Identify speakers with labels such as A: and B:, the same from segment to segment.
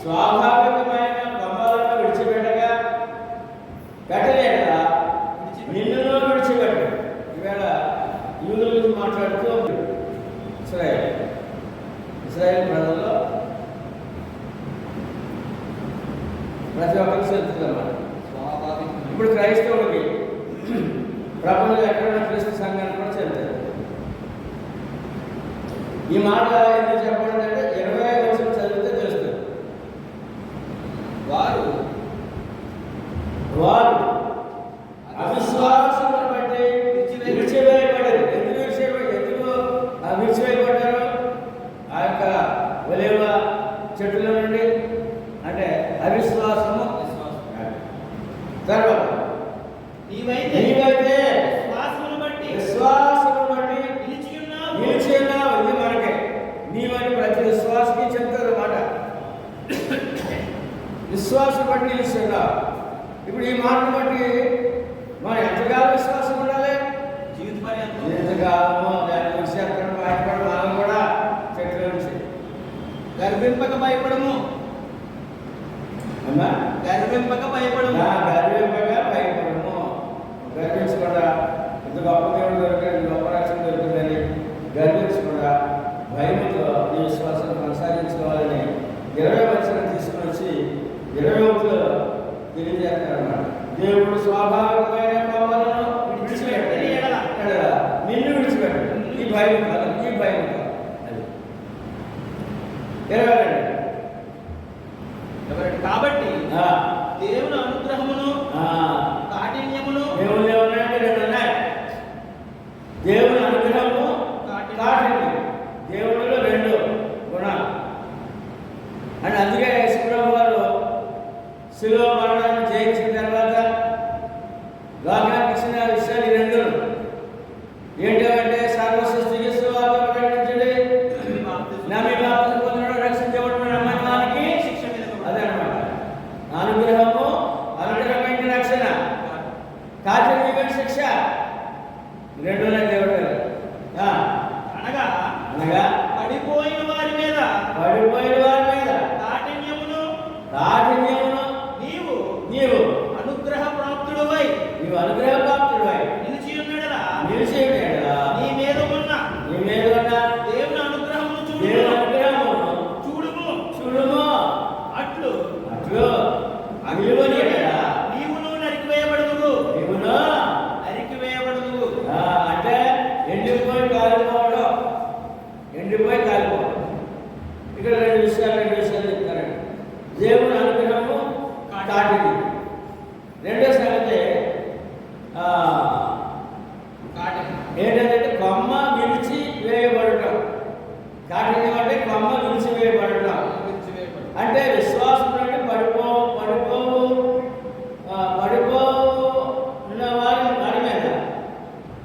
A: స్వాభావికమైన కొమ్మలను విడిచిపెట్టగా పెట్టలేదా నిన్ను విడిచిపెట్టు. ఈవేళ యూదుల గురించి మాట్లాడుతూ ఇస్రాయేల్ ప్రజల్లో ప్రతి ఒక్కరికి చెందుతుందన్నమాట. ఇప్పుడు క్రైస్తవుడికి ప్రపంచంలో ఎక్కడైనా క్రీస్తు సంఘానికి కూడా చెందుతుంది. ఈ మాట ఎందుకు చెప్పడం అంటే 20వ వచనం చదివితే తెలుస్తుంది. వారు అవిశ్వాసమును బట్టి విడిచివేయబడ్డారు. ఎందుకు విడిచివేయబడ్డారు? ఆ యొక్క ఒలీవ చెట్టుల నుండి, అంటే అవిశ్వాసము. తర్వాత నీవైతే విశ్వాసమును బట్టి నిలిచి ఉన్నావు. ఇది మనకే నీవని ప్రతి విశ్వాసకి చెప్తారు అన్నమాట. విశ్వాసం బట్టి నిలిచి ఉన్నావు. ఇప్పుడు ఈ మాటను బట్టి మనం ఎంతకాలం విశ్వాసం ఉండాలి? జీవితకాలము. దాని గురించి ఎక్కడ భయపడము. మనం కూడా చెట్ల నుంచి గర్వింపక భయపడము. అమ్మా, గర్వింపక భయపడము. గర్వించకుండా ఇంత గొప్ప దేవుడు దొరికాడు, గొప్ప రక్షణ దొరికిందని గర్వించకుండా భయముతో ఈ విశ్వాసం కొనసాగించుకోవాలని 20వ వచనం తీసుకుని వచ్చి 20వ తెలియజేస్తారన్నమాట. దేవుడు స్వాభావికమైన కోపాలను విడిచిపెట్టని నిన్ను విడిచిపెట్టాడు. ఈ భయం కాదు, ఈ భయం కాదు. అది 22.
B: కాబట్టి దేవుని అనుగ్రహమును కాఠిన్యమును
A: దేవుని అనుగ్రహము కాఠిన్యం, దేవుడిలో 2 గుణాలు. అండ్ అందుకే యేసుప్రభు వారు శిలువ మరణాన్ని జయించిన తర్వాత లోకానికి ఇచ్చిన విషయాలు 2 ఏంటంటే సర్వసృష్టికి సువార్త ప్రకటించండి, నమ్మి బాప్తిసం పొందడం, రక్షించబడిన నమ్మని వారికి శిక్ష మీద. అదనమాట అనుగ్రహము. అనుగ్రహమైన రక్షణ, కాఠిన్యమైన శిక్ష. 2 దేవుడు అనగా పడిపోయిన వారి మీద కాఠిన్యమును నీవు అనుగ్రహ ప్రాప్తుడవై నిలిచి ఉన్నాడలా నీ మీద ఉన్న దేవుని అనుగ్రహమును చూడుము. అట్లు నీవును నరికివేయబడుదువు. అంటే ఎండిపోయి కాలిపోవడం. ఇక్కడ 2 విషయాలు చెప్తారండి. దేవుని అనుగ్రహము కాఠిన్యం. రెండో సంగతి ఏంటంటే కొమ్మ విడిచి వేయబడటం. కాఠిన్యం అంటే కొమ్మ విడిచి వేయబడటం. అంటే విశ్వాసం నుండి ఉన్న వారి మీద,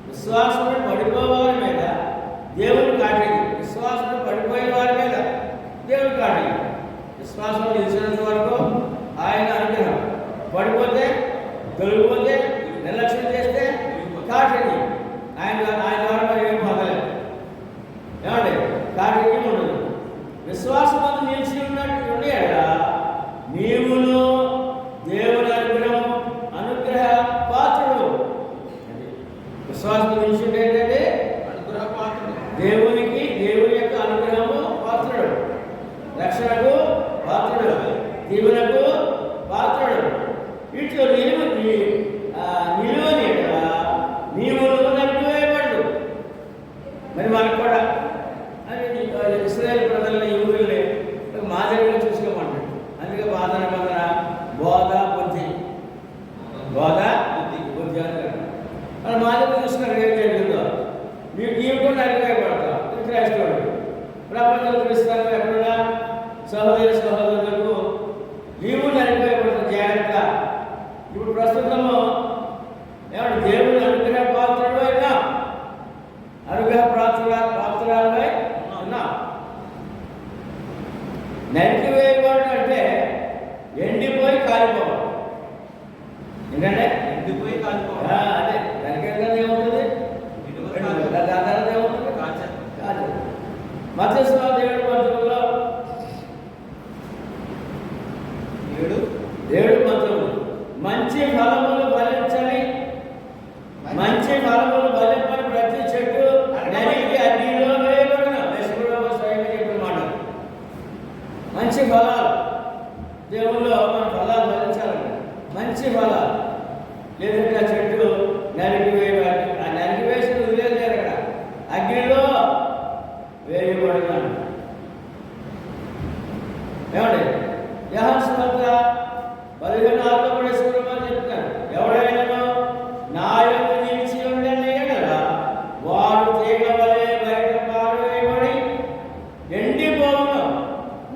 A: విశ్వాసం పడిపోవారి మీద దేవుని కాఠిన్యం, విశ్వాసం పడిపోయిన వారి మీద దేవుని కాఠిన్యం. విశ్వాసం నిలిచినంత వరకు ఆయన అనుగ్రహం, పడిపోతే తొలగిపోతే నిర్లక్ష్యం చేస్తే కాఠిన్యం. ఆయన ద్వారా మరి ఏం పొందలేదు. ఏమండి? కాఠిన్యం ఉండదు. విశ్వాసం నిలిచి ఉన్నట్టు ఉండేడా నీవును దేవుని అనుగ్రహ పాత్రుడు. విశ్వాసం నిలిచి ఏంటంటే అనుగ్రహ పాత్రుడు. దేవుని యొక్క అనుగ్రహము పాత్రుడు, రక్షణకు పాత్రుడు, దీవునకు పాత్రుడు. వీటిలో నిలువని నీవు నరికివేయబడదు. మరి మనకు కూడా ఇశ్రాయేలు ప్రజలని యూదుల్ని మాదిరిగా చూసుకోమంటాడు. అందుకే పాత నిబంధన బోధ బుద్ధి అంటారు. వాళ్ళు మాదిరిగా చూసుకున్నారు. ఏం జరిగిందో నీవు కూడా నరికివేయబడతావు. క్రైస్తవుడు ప్రపంచంలో క్రిస్తాను ఎక్కడున్నా సహోదరులకు నీవు నరికివేయబడతావు. జాగ్రత్త. ఇప్పుడు ప్రస్తుతము ఏమంటే దేవుని అనుగ్రహ పాత్రలు అయినా అనుగ్రహ పాత్రలపై ఉన్నా. నరికివేయబడడం అంటే ఎండిపోయి కాలిపోవడం. ఏంటంటే
B: ఎండిపోయి కాలిపోవడం.
A: అదే నరికేయడం ఏమవుతుంది, దాని తర్వాత ఏమవుతుంది కాదు. మత్స్య దేవుడి మంత్రుల్లో 7 మంత్రులు మంచి ఫలములు ఫలించని, మంచి ఫలములు ఫలింపని ప్రతి చెట్టు నరికి అగ్నిలో వేయబడిన. దశకుడు స్వయంగా చెప్పిన మాట. మంచి ఫలాలు దేవుల్లో మన ఫలాలు ఫలించాలండి. మంచి ఫలాలు లేదంటే ఆ చెట్టు నరికివేయబడి, ఆ నరికివేసిన వదిలేదు అక్కడ అగ్నిలో వేయబడినాడు. ఏమండి యోహాను సువార్త 15:6 కూడా సుబ్రహ్మణ్యం చెప్తారు, ఎవడైనా నా యందు నిలిచి ఉండని ఎడల వాడు తీగ వలె బయట పారవేయబడి ఎండిపోవును.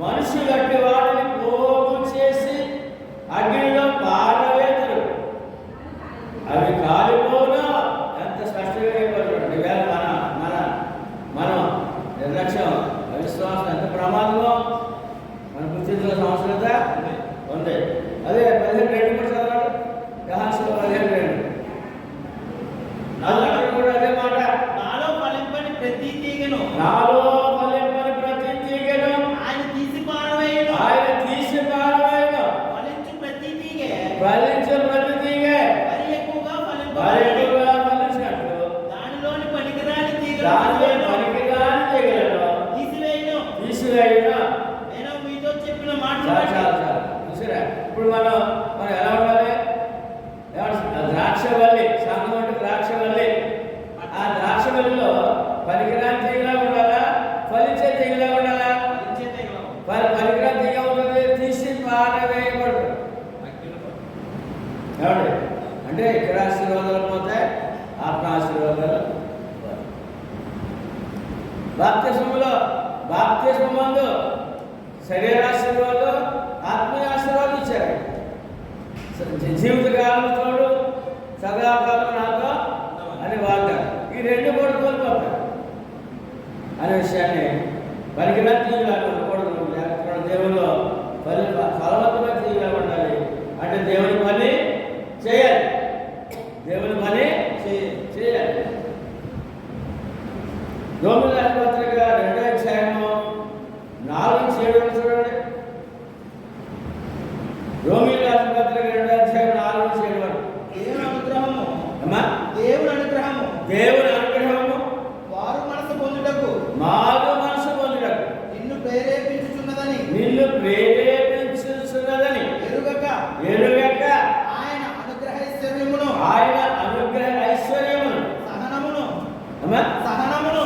A: మనుషులు అట్టి వాడిని పోగు చేసి అగ్నిలో పారవేతురు, అవి కాలిపోవును. ఎంత స్పష్టంగా అయిపోతుంది. ఇవాళ మన నిర్లక్ష్యం, అవిశ్వాసం ఎంత ప్రమాదమో మనం గుర్తించాల్సిన అవసరత ఉంది. అదే 15:2 కూడా చదవాలి. యోహాను 15:2 కూడా అదే మాట.
B: నాలో ఫలింపని ప్రతి తీగను ఆయన తీసి పారవేయను. ఫలించు ప్రతి తీగె మరి ఎక్కువగా ఫలించినట్లు దానిలోని పనికిరాని తీగలను తీసివేయను. నేను మీతో చెప్పిన మాట
A: చూసారా? ఇప్పుడు మనం ఎలా ఉండాలి? ద్రాక్షవల్లి, సంఘం అంటే ద్రాక్షవల్లి. ఆ ద్రాక్షవల్లిలో పనికిరాని తీగలా ఉండాలా, ఫలించే తీగలా ఉండాలా? పనికిరాని తీగ ఉంటుంది, తీసి పారవేయబడుతుంది. ఏమండి అంటే ఇక్కడ ఆశీర్వాదాలు పోతే ఆత్మ ఆశీర్వాదాలు. బాప్తిస్మమందు శరీరాశీర్వాదం, ఆత్మీయ ఆశీర్వాదం ఇచ్చారు. జీవితకాలం తోడు సదాకాలం నాతో అని వాగ్దానం. ఈ 2 కూడా కోల్పోతారు అనే విషయాన్ని పనికిరాని తీయగా ఉండకూడదు. లేకపోతే దేవుల్లో ఫలవంతమైన తీయగా ఉండాలి. అంటే దేవుని పని చేయాలి, దేవుని పని చేయాలి. రోమీయుల రాసిన పత్రిక 2వ అధ్యాయము 4-7 చూడండి. రోమీయుల రాసిన పత్రిక 2వ అధ్యాయం 4-7.
B: దేవుని అనుగ్రహము వారు మనసు పొందుటకు నిన్ను ప్రేరేపించుచున్నదని ఎరుగక ఆయన అనుగ్రహ ఐశ్వర్యమును సహనమును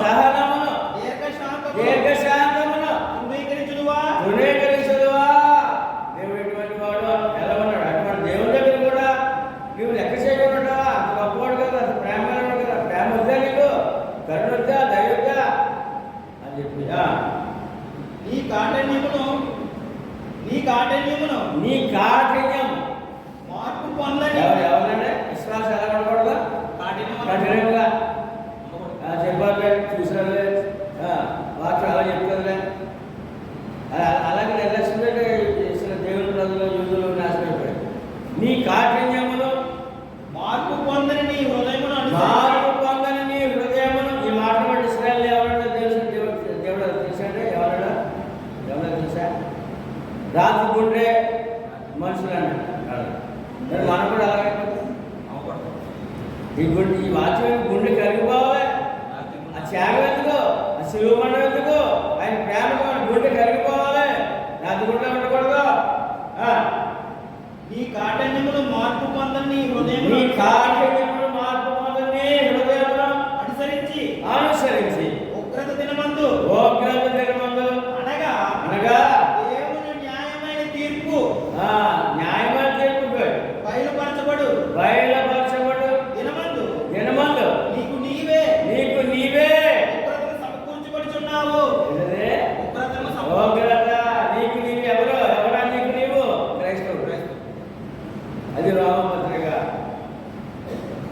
B: దీర్ఘశాంతమును తృణీకరించుదువా. దేవుడు ఎటువంటి వాడు, ఎలా ఉన్నాడు? అటువంటి దేవుని దగ్గర కూడా నువ్వు లెక్క చేయకుండా అంత గొప్పవాడు కదా, అంత ప్రేమ కదా. ప్రేమ వద్దా నీకు? కరుణ వద్దా, దయ వద్దా అని చెప్పి నీ కాఠిన్యము మార్పు పొందని.
A: ఎవరంటే విశ్వాసం ఎలా ఉండకూడదు? కఠినంగా చెప్పాలి, చూసారులే, వాక్యం అలా చెప్తారులే, అలాగే నిర్లక్ష్యం దేవుని ప్రజలు యూదులు నాశనం అయిపోయారు. నీ కాఠిన్యమును
B: మార్పు పొందని నీ హృదయమును
A: ఈ మాట బట్టి ఇశ్రాయేలు ఎవరైనా దేవుడు తెలుసంటే ఎవరైనా తెలుసా? రాతి గుండె మనుషులు అన్నాడు. మనం కూడా అలాగే ఈ వాక్యం గుండె కరిగిపోవాలి. ఆ త్యాగం ఎందుకు, ఆ శిలువ మండం ఎందుకు? ఆయన ప్రేమకు మన గుండె కరిగిపోవాలి, రాతి గుండె ఉండకూడదు.
B: నీ కాఠిన్యమును మార్పు పొందని నీ హృదయం అనుసరించి ఉగ్రత దినమందు అనగా దేవుని న్యాయమైన తీర్పు బయలుపరచబడు దినమందు నీకు నీవే ఉగ్రతను సమకూర్చబడుచున్నావు.
A: నీకు నీవు ఎవరా నీకు నీవు క్రైస్తవుడు. అది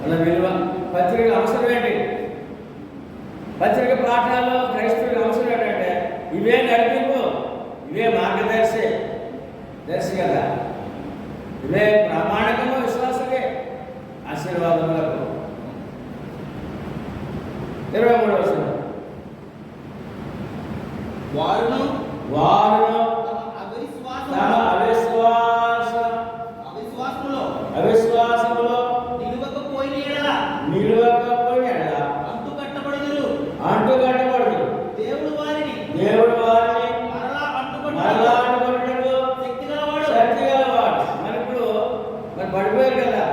B: మన విలువ. పత్రిక అవసరం ఏంటి? పత్రిక పాఠాలు క్రైస్తవులకు అవసరం ఏంటంటే ఇవే నడిపింపు, ఇవే మార్గదర్శి కదా, ఇవే ప్రామాణికము విశ్వాసమే ఆశీర్వాదములకు. 23వ వచనం,
C: వారును తమ అవిశ్వాసములో నిలువకపోయిన యెడల
B: అంటుకట్టబడుదురు. దేవుడు వారిని మరలా అంటుకొనుటకు శక్తి గలవాడు. మరి పడిపోయారు కదా,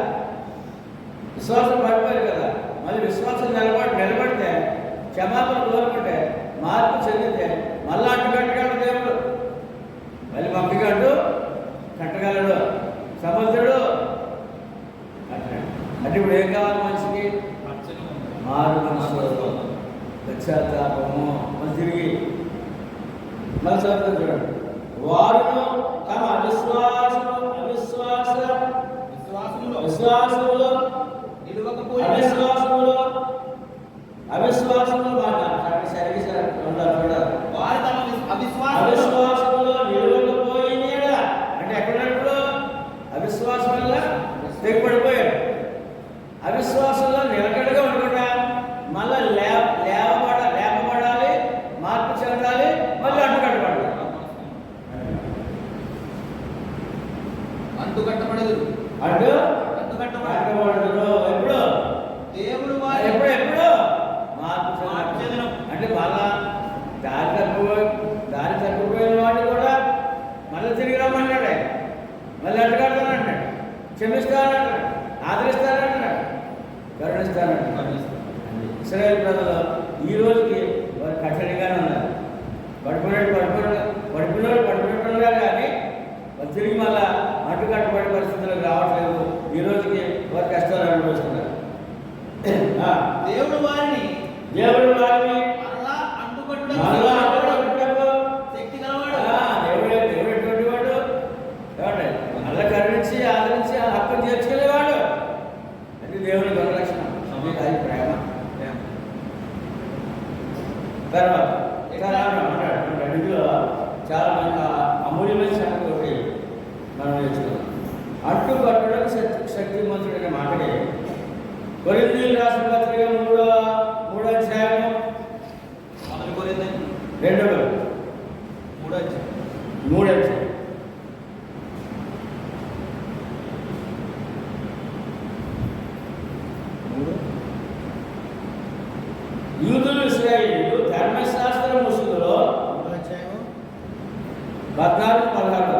B: విశ్వాసం పడిపోయారు కదా, మళ్ళీ విశ్వాసం నిలబడితే క్షమాపణ కోరుకుంటే మార్పు చెందితే మళ్ళా అంటుకట్టగలడు దేవుడు. మళ్ళీ మక్కగండు కట్టగలడు, సముద్రుడు అంటే ఇప్పుడు ఏం కావాలి మనిషికి? మారు మనసు, పశ్చాత్తాపము. మళ్ళీ తిరిగి మళ్ళీ చదువుతుంది చూడండి. వారును తమ అవిశ్వాసములో మాట సరిగ్గా ఉండాలి చూడాలి.
C: వారు తమ
B: అవిశ్వాసములో నిలవకపోయినా అంటే ఎక్కడప్పుడు అవిశ్వాసం వల్ల తెగబడిపోయాడు. అవిశ్వాసంలో నిలకడగా ఉండకుండా మళ్ళీ లేపబడాలి, మార్పు చెందాలి, మళ్ళీ అంటుకట్టబడాలి.
C: అంటుకట్టబడదు.
B: ఎప్పుడు?
C: దేవుడు
B: ఎప్పుడు మార్పు చెందడం అంటే మళ్ళా దారి తప్పిపోయిన వాడిని కూడా మళ్ళీ తిరిగి రమ్మన్నాడు. మళ్ళీ అడ్డుకడతానంటాడు, క్షమిస్తానంటాడు, ఆదరిస్తానంటున్నాడు, కరుణిస్తానంటాడు. ఇశ్రాయేలు ప్రజలు ఈ రోజుకి వారు కఠినంగానే ఉన్నారు. పడిపోయినట్టున్నారు కానీ వాళ్ళు తిరిగి మళ్ళా అడ్డుకట్టబడే పరిస్థితులకు రావట్లేదు. ఈ రోజుకి వారు కష్టాలు అనుభవిస్తున్నారు.
C: దేవుడు వారిని
B: మరలా అంటుకట్టుటకు
C: శక్తి గలవాడు.
B: దేవుడు ఎటువంటి వాడు? ఏమండి? మళ్ళీ కరుణించి ఆదరించి ఆ హక్కును చేర్చుకునేవాడు. అది దేవుని గుణలక్షణం. అది ప్రేమ. తర్వాత అంటాడు ఇందులో చాలా మంది అమూల్యమైన సంగతి ఒకటి మనం నేర్చుకున్నాం. అంటుకట్టడం శక్తిమంతుడనే మాటకి కొరింథీయులకు రాసిన పత్రిక 3వ అధ్యాయము 3వ అధ్యాయం యూదులు ఇశ్రాయేలీయులు ధర్మశాస్త్ర ముసుగులో 14-16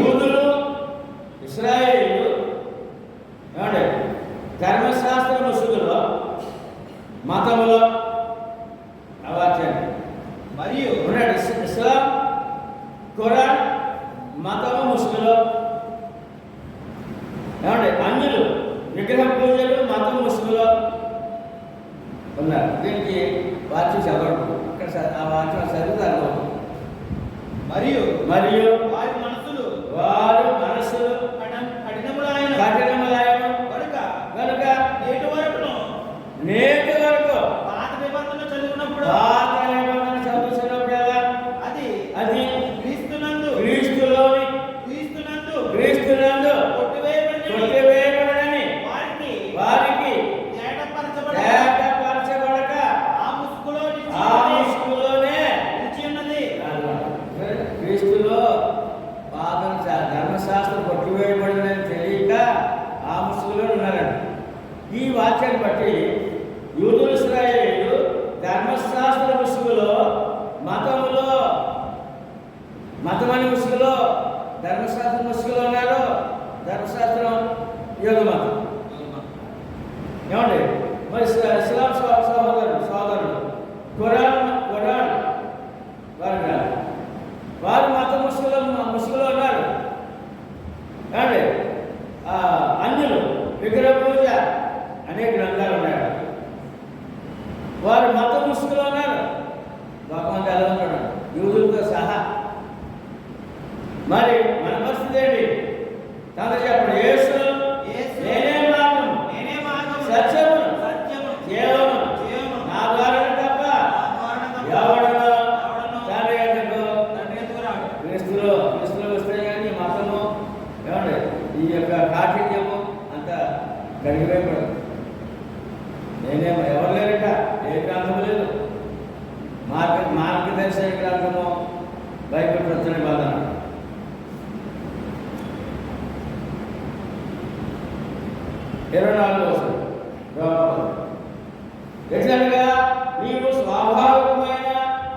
B: యూదులు ఇశ్రాయేలీయులు ఏమండి ధర్మశాస్త్ర ముసుగులో మతములో అవాచ్యండి
C: మరియు
B: ఇస్లాం ఖురాన్ మతము ముసుగులో ఏమండి అన్యులు విగ్రహ పూజలు మతం ముసుగులో ఉన్నారు. దీనికి వాక్యం చదవడం అక్కడ ఆ వాక్యం చదువుతారు.
C: మరియు
B: వారి మనసులు
C: కఠినములైన కనుక
B: నేటి వరకు
C: పాత నిబంధన చదువుకున్నప్పుడు అది
B: క్రీస్తునందు కొట్టివేయబడని వారికి తేటపరచబడక
C: ఆ
B: ముసుగులోనే
C: రుచి ఉన్నది.
B: క్రీస్తులో పాదం ధర్మశాస్త్రం కొట్టివేయబడిందని తెలియక ఆ ముసుగులో ఉన్నారండి. ఈ వాక్యాన్ని బట్టి యూదులు ఇశ్రాయేలీయులు ధర్మశాస్త్ర ముసుగులో మతమని ముసుగులో ధర్మశాస్త్రం ముసుగులో ఉన్నారు. ధర్మశాస్త్రం యోగ మతం ఏమండి. మరి ఇస్లాం సోదరుడు ఖురాన్ వారు మత ముసుగులో ఉన్నారు. ఏమండి అన్యులు విగ్రహ పూజ అనేక గ్రంథాలు ఉన్నాయి. వారు మత ముసుగులో ఉన్నారు. భగవంతుడు ఎలా ఉన్నాడు యూదులతో సహా. మరి మన పరిస్థితి ఏంటి? తండ్రి చెప్పండి, యేసు నేనే యొక్క కాఠిన్యము అంతా కడిగిపోయబడదు. నేనేమో ఎవరు లేరట, ఏ గ్రంథము లేదు. మార్గదర్శన గ్రంథము బైబిల్ ప్రచురణ బాధ 24 ఎట్లనగా నీవు స్వాభావికమైన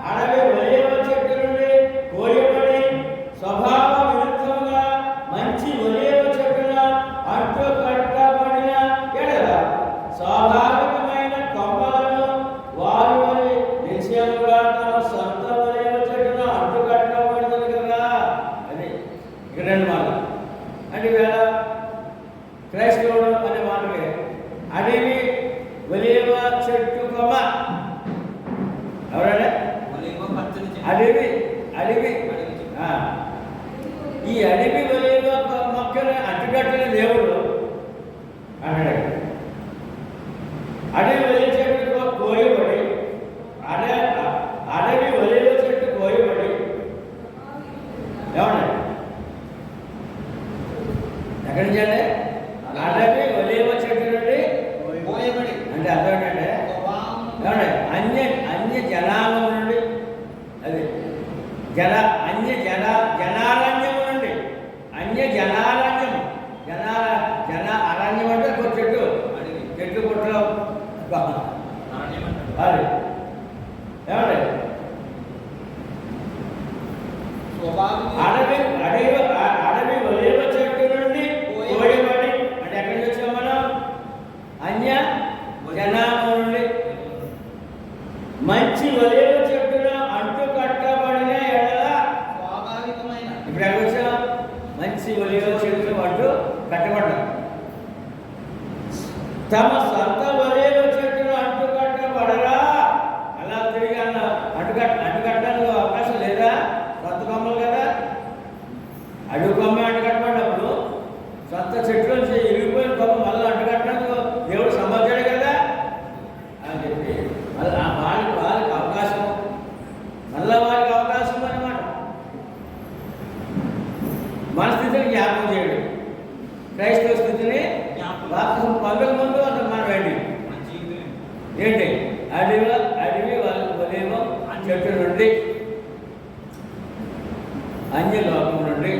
B: అడవి ఒలీవ చెట్టు నుండి కోయబడి స్వభావ విరుద్ధముగా మంచి ఒలీవ చెట్టున అంటు కట్టబడిన ఎడల స్వాభావికమైన కొమ్మలను వారి వారి నిశ్చయముగా తమ సొంత ఒలీవ చెట్టున అంటు కట్టబడుతుంది కదా. అది ఇక్కడ 2 మాటలు అంటే వేళ క్రైస్తవుడు అనే మాటకి అడవి ఒలీవ చెట్టు కొమ్మ ఎవరంటే అడవి అడవి ఈ అడవి ఒలీవ మొక్కని అడ్డుకట్టిన దేవుడు అన్నాడు. అడవి ఒలీవ చెట్టు కోయబడి అడవి ఒలీవ చెట్టు కోయబడి ఏమన్నా ఎక్కడి నుంచి అండి? అడవి ఒలీవ చెట్టు నుండి
C: కోయబడి
B: అంటే అర్థం ఏంటంటే ఏమండి అన్య జనాంగం నుండి అది జనారణ్యము నుండి అన్య జనారణ్యము జన అరణ్యం అంటే ఒక చెట్టు పుట్టలో అది ఏమండి అడవి ఒలీవ చెట్టు నుండి కోయబడి అంటే ఎక్కడి నుంచి వచ్చాం మనం? అన్య జనాంగం నుండి మంచి ఒలీవ చెట్టున అంటు కట్టబడిన ఎడల
C: స్వాభావికమైన
B: ఇప్పుడు ఎక్కడ వచ్చా? మంచి ఒలీవ చెట్టు అంటు కట్టబడ్డా తమ సొంత ఒలీవ చెట్టును అంటు కట్టబడరా? అలా తిరిగి అంటుకట్టడానికి అవకాశం లేదా? సొంత కొమ్మలు కదా, అడుగు కొమ్మ అంటుకట్టబడినప్పుడు సొంత చెట్లు నుంచి ఇరిగిపోయిన కొమ్మ మళ్ళీ అంటుకట్టడానికి దేవుడు సమర్థుడు కదా అని చెప్పి మళ్ళీ వాళ్ళకి అవకాశం, మళ్ళీ వారికి అవకాశం అన్నమాట. మన స్థితిని జ్ఞాపకం చేయడం, క్రైస్తవ స్థితిని బాప్తిసం పొందక ముందు అసలు మనం ఏంటి అడవి ఒలీవ చెట్టు నుండి అన్య లోకం నుండి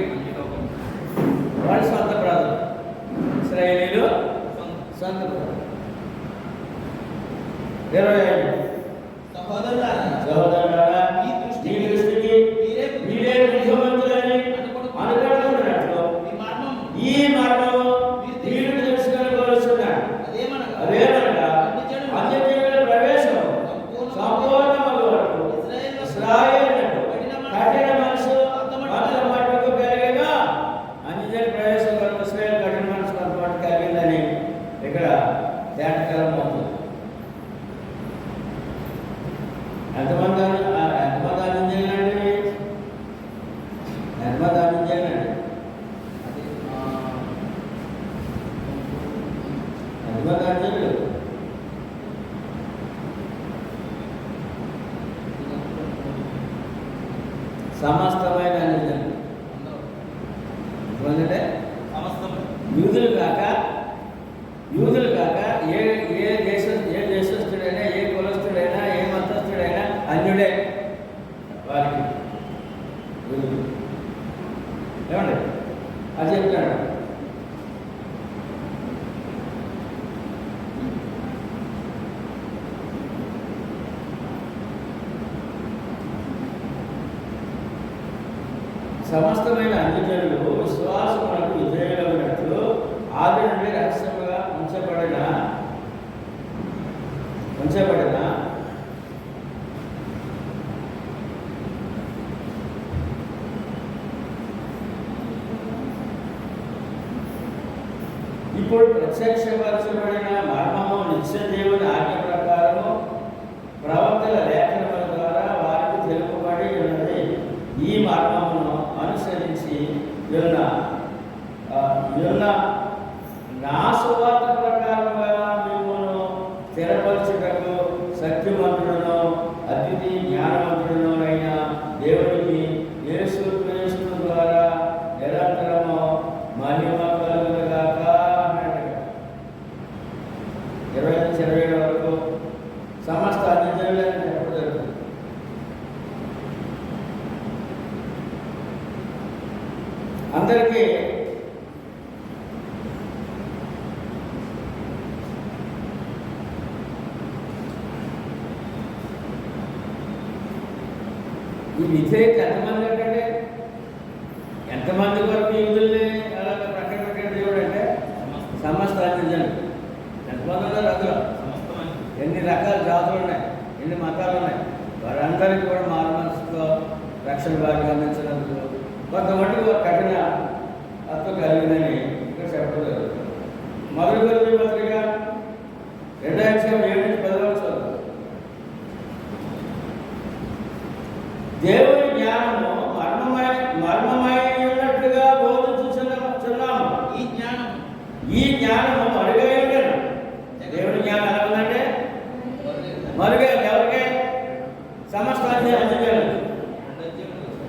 B: వాడి సొంత ప్రజలు ఇశ్రాయేలీలు సొంత ప్రజలు 25 సహోదరులారా ఈ దృష్టికి మీరే బుద్ధిమంతులని అనుకుంటున్నట్లు ఈ మర్మము మీరు తెలుసుకోవలసినాడు. అదేమనగా అన్యజనుల ప్రవేశం సంపూర్ణమగు వరకు ఇశ్రాయేలునకు కఠిన మనసు మట్టుకు కలిగిన అన్యజనుల ప్రవేశం వరకు ఇశ్రాయేలు కఠిన మనసు కొంతమట్టు కలిగిందని ఇక్కడ తేటకలం అవుతుంది. ఎంతమంది అందించాలండి? ఎంతమంది అందించాలండి? ఎంతమంది అందించారు? సమస్తమైన అందించాలి. ఎందుకంటే యూదులు కాక ఏ దేశస్థుడైనా, ఏ కులస్థుడైనా, ఏ మతస్థుడైనా అన్యుడే వారికి యూదులు. ఏమండి అది చెప్తాడు. సమస్తమైన అన్యజనులు విశ్వాసములకు విధేయులైనట్లు ఆది నుండి రహస్యముగా ఉంచబడిన ఇప్పుడు ప్రత్యక్షపరచబడిన మర్మము నిత్య దేవుని ఆజ్ఞ ప్రకారము ప్రవక్తల లేఖనముల ద్వారా వారికి తెలుపబడి ఉన్నది. ఈ మర్మమును అనుసరించి నా సువార్త ప్రకారంగా మిమ్మల్ని స్థిరపరచుటకు శక్తిమంతుడును అతిథి జ్ఞానవంతుడును అయిన దేవునికి యేసు క్రీస్తు ద్వారా నిరంతరము మహిమ కలుగు ఈ విధేయత ఎంతమంది అంటే ఎంతమంది వరకు యూదుల్ని అలాగ ప్రక్కన పెట్టిన దేవుడు అంటే సమస్త అందించండి. ఎంతమంది ఉన్నారు అందులో? ఎన్ని రకాల జాతులు ఉన్నాయి, ఎన్ని మతాలు ఉన్నాయి, వారందరికీ కూడా మారు మనసుతో రక్షణ భాగ్యం అందించినందుకు కొంతమందికి ఒక కఠిన తత్వం కలిగిందని ఇక్కడ చెప్పడం జరుగుతుంది. మొదటి కొరింథీ పత్రిక 2:7-10 దేవుని జ్ఞానము మర్మమైనట్టుగా బోధించుచున్నాము. ఈ జ్ఞానము మరుగై ఉండను. దేవుని జ్ఞానం ఎలా ఉందంటే మరుగై ఎవరికే సమస్త అందించగలదు.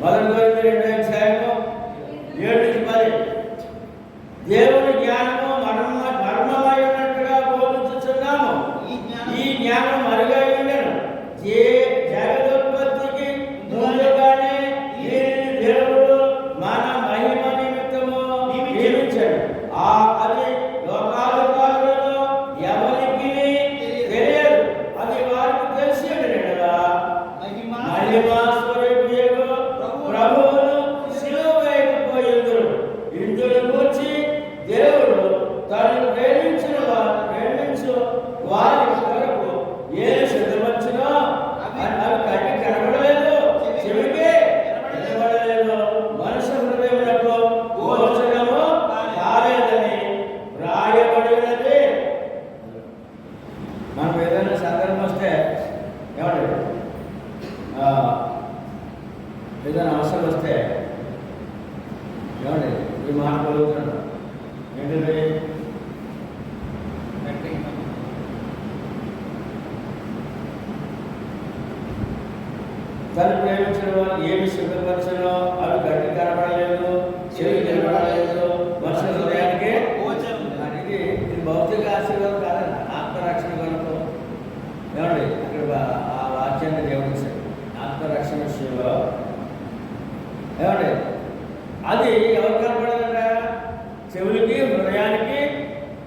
B: మొదటి కొరింథీ 2:7-10 దేవుని జ్ఞానము మర్మమై ఉన్నట్టుగా బోధించుచున్నాము. ఈ జ్ఞానం మరుగై ఉండను. జగదుత్పత్తికి ముందుగానే దేవుడు మన మహిమ నిమిత్తము నియమించాడు. అది లోకాధికారులలో ఎవరికి తెలియదు. అది వారికి తెలిసి ఉండేలా మహిమా స్వరూపియగు ప్రభువును శిలువ వేయకపోయిందురు. ఇందును గూర్చి దేవుడు తనను ప్రేమించు వారి కొరకు ఏ సిద్ధపరిచినో అవి కంటికి కనబడలేదు, చెవికి వినబడలేదు, మనుష్య హృదయములకు గోచరము కాలేదని వ్రాయబడినది. మనం ఏదైనా సందర్భం వస్తే ఏమండి ఏదైనా అవసరం వస్తే ఏమండి ఈ మాట కలుగుతున్నాడు ఏంటంటే తను ప్రేమించిన వారు ఏమి సిద్ధపరచనో అవి గట్టి కనబడలేదు, చెవి కనబడలేదు, మనుషుల హృదయానికి ఇది భౌతిక ఆశీర్వాదం కాదండి, ఆత్మరక్షణ కొరకు. ఏమండి అక్కడ ఆ వాక్యాన్ని దేవుడిచ్చాడు. ఆత్మరక్షణ విషయంలో ఏమండి అది ఎవరు కనపడదంట? చెవులకి హృదయానికి.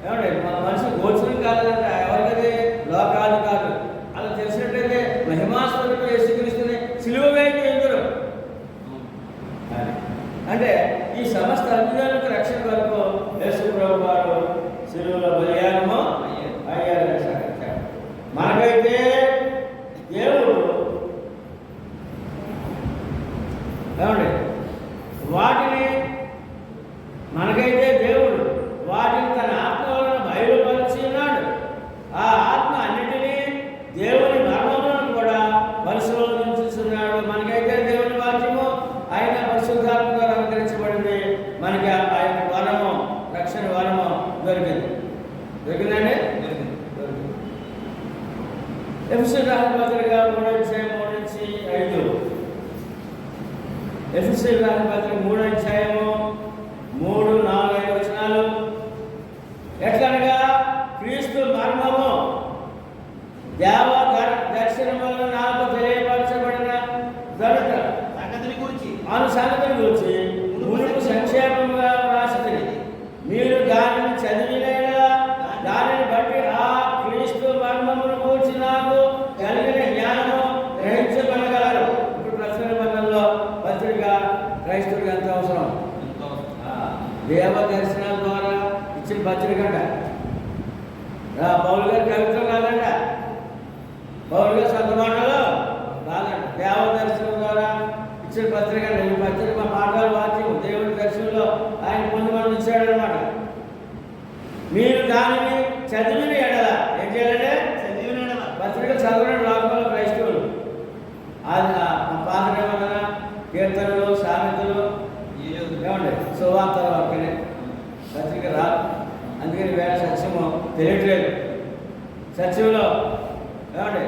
B: ఏమండి మనిషి గోచరం కాదంట. ఎవరికది? లోకాధికారులు. అలా తెలిసినట్టయితే మహిమాస్వరూప యేసుక్రీస్తుని సిలువ వేయరు అంటే ఈ సమస్త అన్యజనులకు రక్షణ కొరకు యేసు ప్రభు వారు సిలువలో బలియాగము అయ్యారని సాగించారు. మనకైతే దేవుడు ఏమండి మనకైతే దేవుడు వాటిని తన ఆత్మ వలన బయలుపరిచి ఉన్నాడు. ఆ ఆత్మ అన్నిటినీ దేవుని మర్మములను కూడా పరిశోధించుతున్నాడు. మనకైతే దేవుని వాక్యము ఆయన పరిశుద్ధాత్మ ద్వారా అనుగ్రహించబడింది. మనకి ఆ యొక్క వరము, రక్షణ వరము దొరికిందండి. ఎఫెసీయులకు రాసిన పత్రిక 3:3-5. ఎఫెసీయులకు రాసిన పత్రిక 3:3-4 ఎట్లనగా క్రీస్తు మర్మము దేవ దర్శనం వలన నాకు తెలియపరచబడిన సంగతిని గురించి మునుపు సంక్షేమంగా రాసింది. మీరు దానిని చదివినైనా దానిని బట్టి ఆ క్రీస్తు మర్మమును గూర్చి నాకు కలిగిన జ్ఞానము గ్రహించగలగలరు. ఇప్పుడు ప్రశ్న నిబంధనలో పత్రిక క్రైస్తవుడికి ఎంత అవసరం? దేవ దర్శనాల ద్వారా ఇచ్చిన పత్రిక అంట. పౌలు గారి కవిత్వం కాదంట, పౌలు గారి సొంత మాటలు కాదంట. దేవ దర్శనం ద్వారా ఇచ్చిన పత్రిక అంట. ఈ పత్రిక మా మాటలు వాక్యం దేవుడి దర్శనంలో ఆయన ముందు మనం ఇచ్చాడనమాట. మీరు దానిని చదివిన ఎడల ఏం చేయాలంటే పత్రిక చదవడం లోకంలో క్రైస్తవులు అది పాత నిబంధన కీర్తనలు, సామెతలు, ఏమండి సువార్తలు అక్కడే పత్రిక రాదు. అందుకని వేరే సత్యము తెలియట్లేదు. సత్యంలో ఏమండి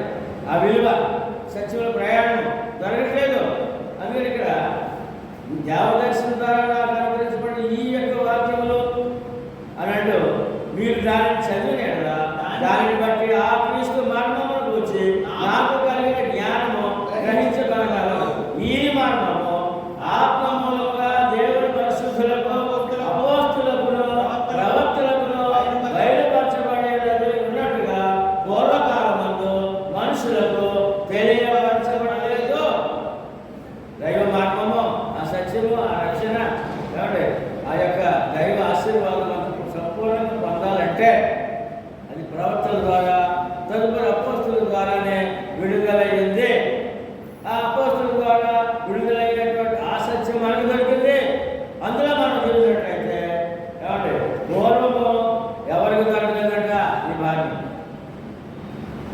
B: ఆ విలువ, సత్యంలో ప్రయాణం జరగట్లేదు. అందుకని ఇక్కడ దేవదర్శనం ద్వారా నాకు అనుగ్రహించబడిన ఈ యొక్క వాక్యములు అన్నట్టు మీరు దానిని చదివిన దానిని బట్టి ఆ క్రీస్తు మర్మమును వచ్చి నాకు కలిగిన జ్ఞానము గ్రహించగలగలరు. ఈ మర్మము ఆత్మమూలముగా దేవుని పరిశుద్ధులకు, అపోస్తులకును, ప్రవక్తలకును బయలుపరచబడేది ఉన్నట్టుగా పూర్వకాలమందు మనుషులకు తెలియపరచబడలేదు. అంటే అది ప్రవక్తల ద్వారా తదుపరి అపోస్తుల ద్వారానే విడుదలయ్యింది. ఆ అపోస్తుల ద్వారా విడుదలైనటువంటి ఆ సత్యం మనకు దొరికింది. అందులో మనం చూసినట్లయితే ఏమంటే పూర్వము ఎవరికి దొరకలేదంట ఈ భాగ్యం,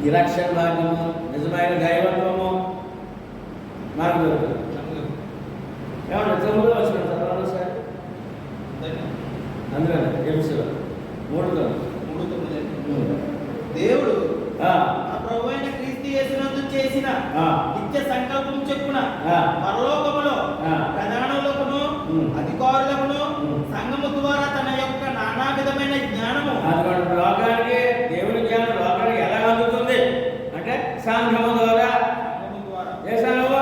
B: ఈ రక్షణ భాగ్యము, నిజమైన దైవత్వము మనకు దొరుకుతుంది. ఏమంటే 9వ వచనం చదవాలి సార్. అందుకని ఎపిసోడ్ 3:9
C: దేవుడు
B: ఆ,
C: మన ప్రభువైన క్రీస్తు యేసునందు చేసిన
B: ఆ.
C: నిత్య సంకల్పం చెప్పున
B: ఆ.
C: పరలోకములో
B: ఆ.
C: ప్రధానులకును
B: ఉమ్.
C: అధికారులకును
B: ఉమ్.
C: సంఘము ద్వారా తన యొక్క నానా విధమైన జ్ఞానము
B: అటువంటి లోకానికి దేవుని జ్ఞానం లోకానికి ఎలా అందుతుంది అంటే సంఘము ద్వారా.
C: సంఘము ద్వారా
B: ఏ సంఘము?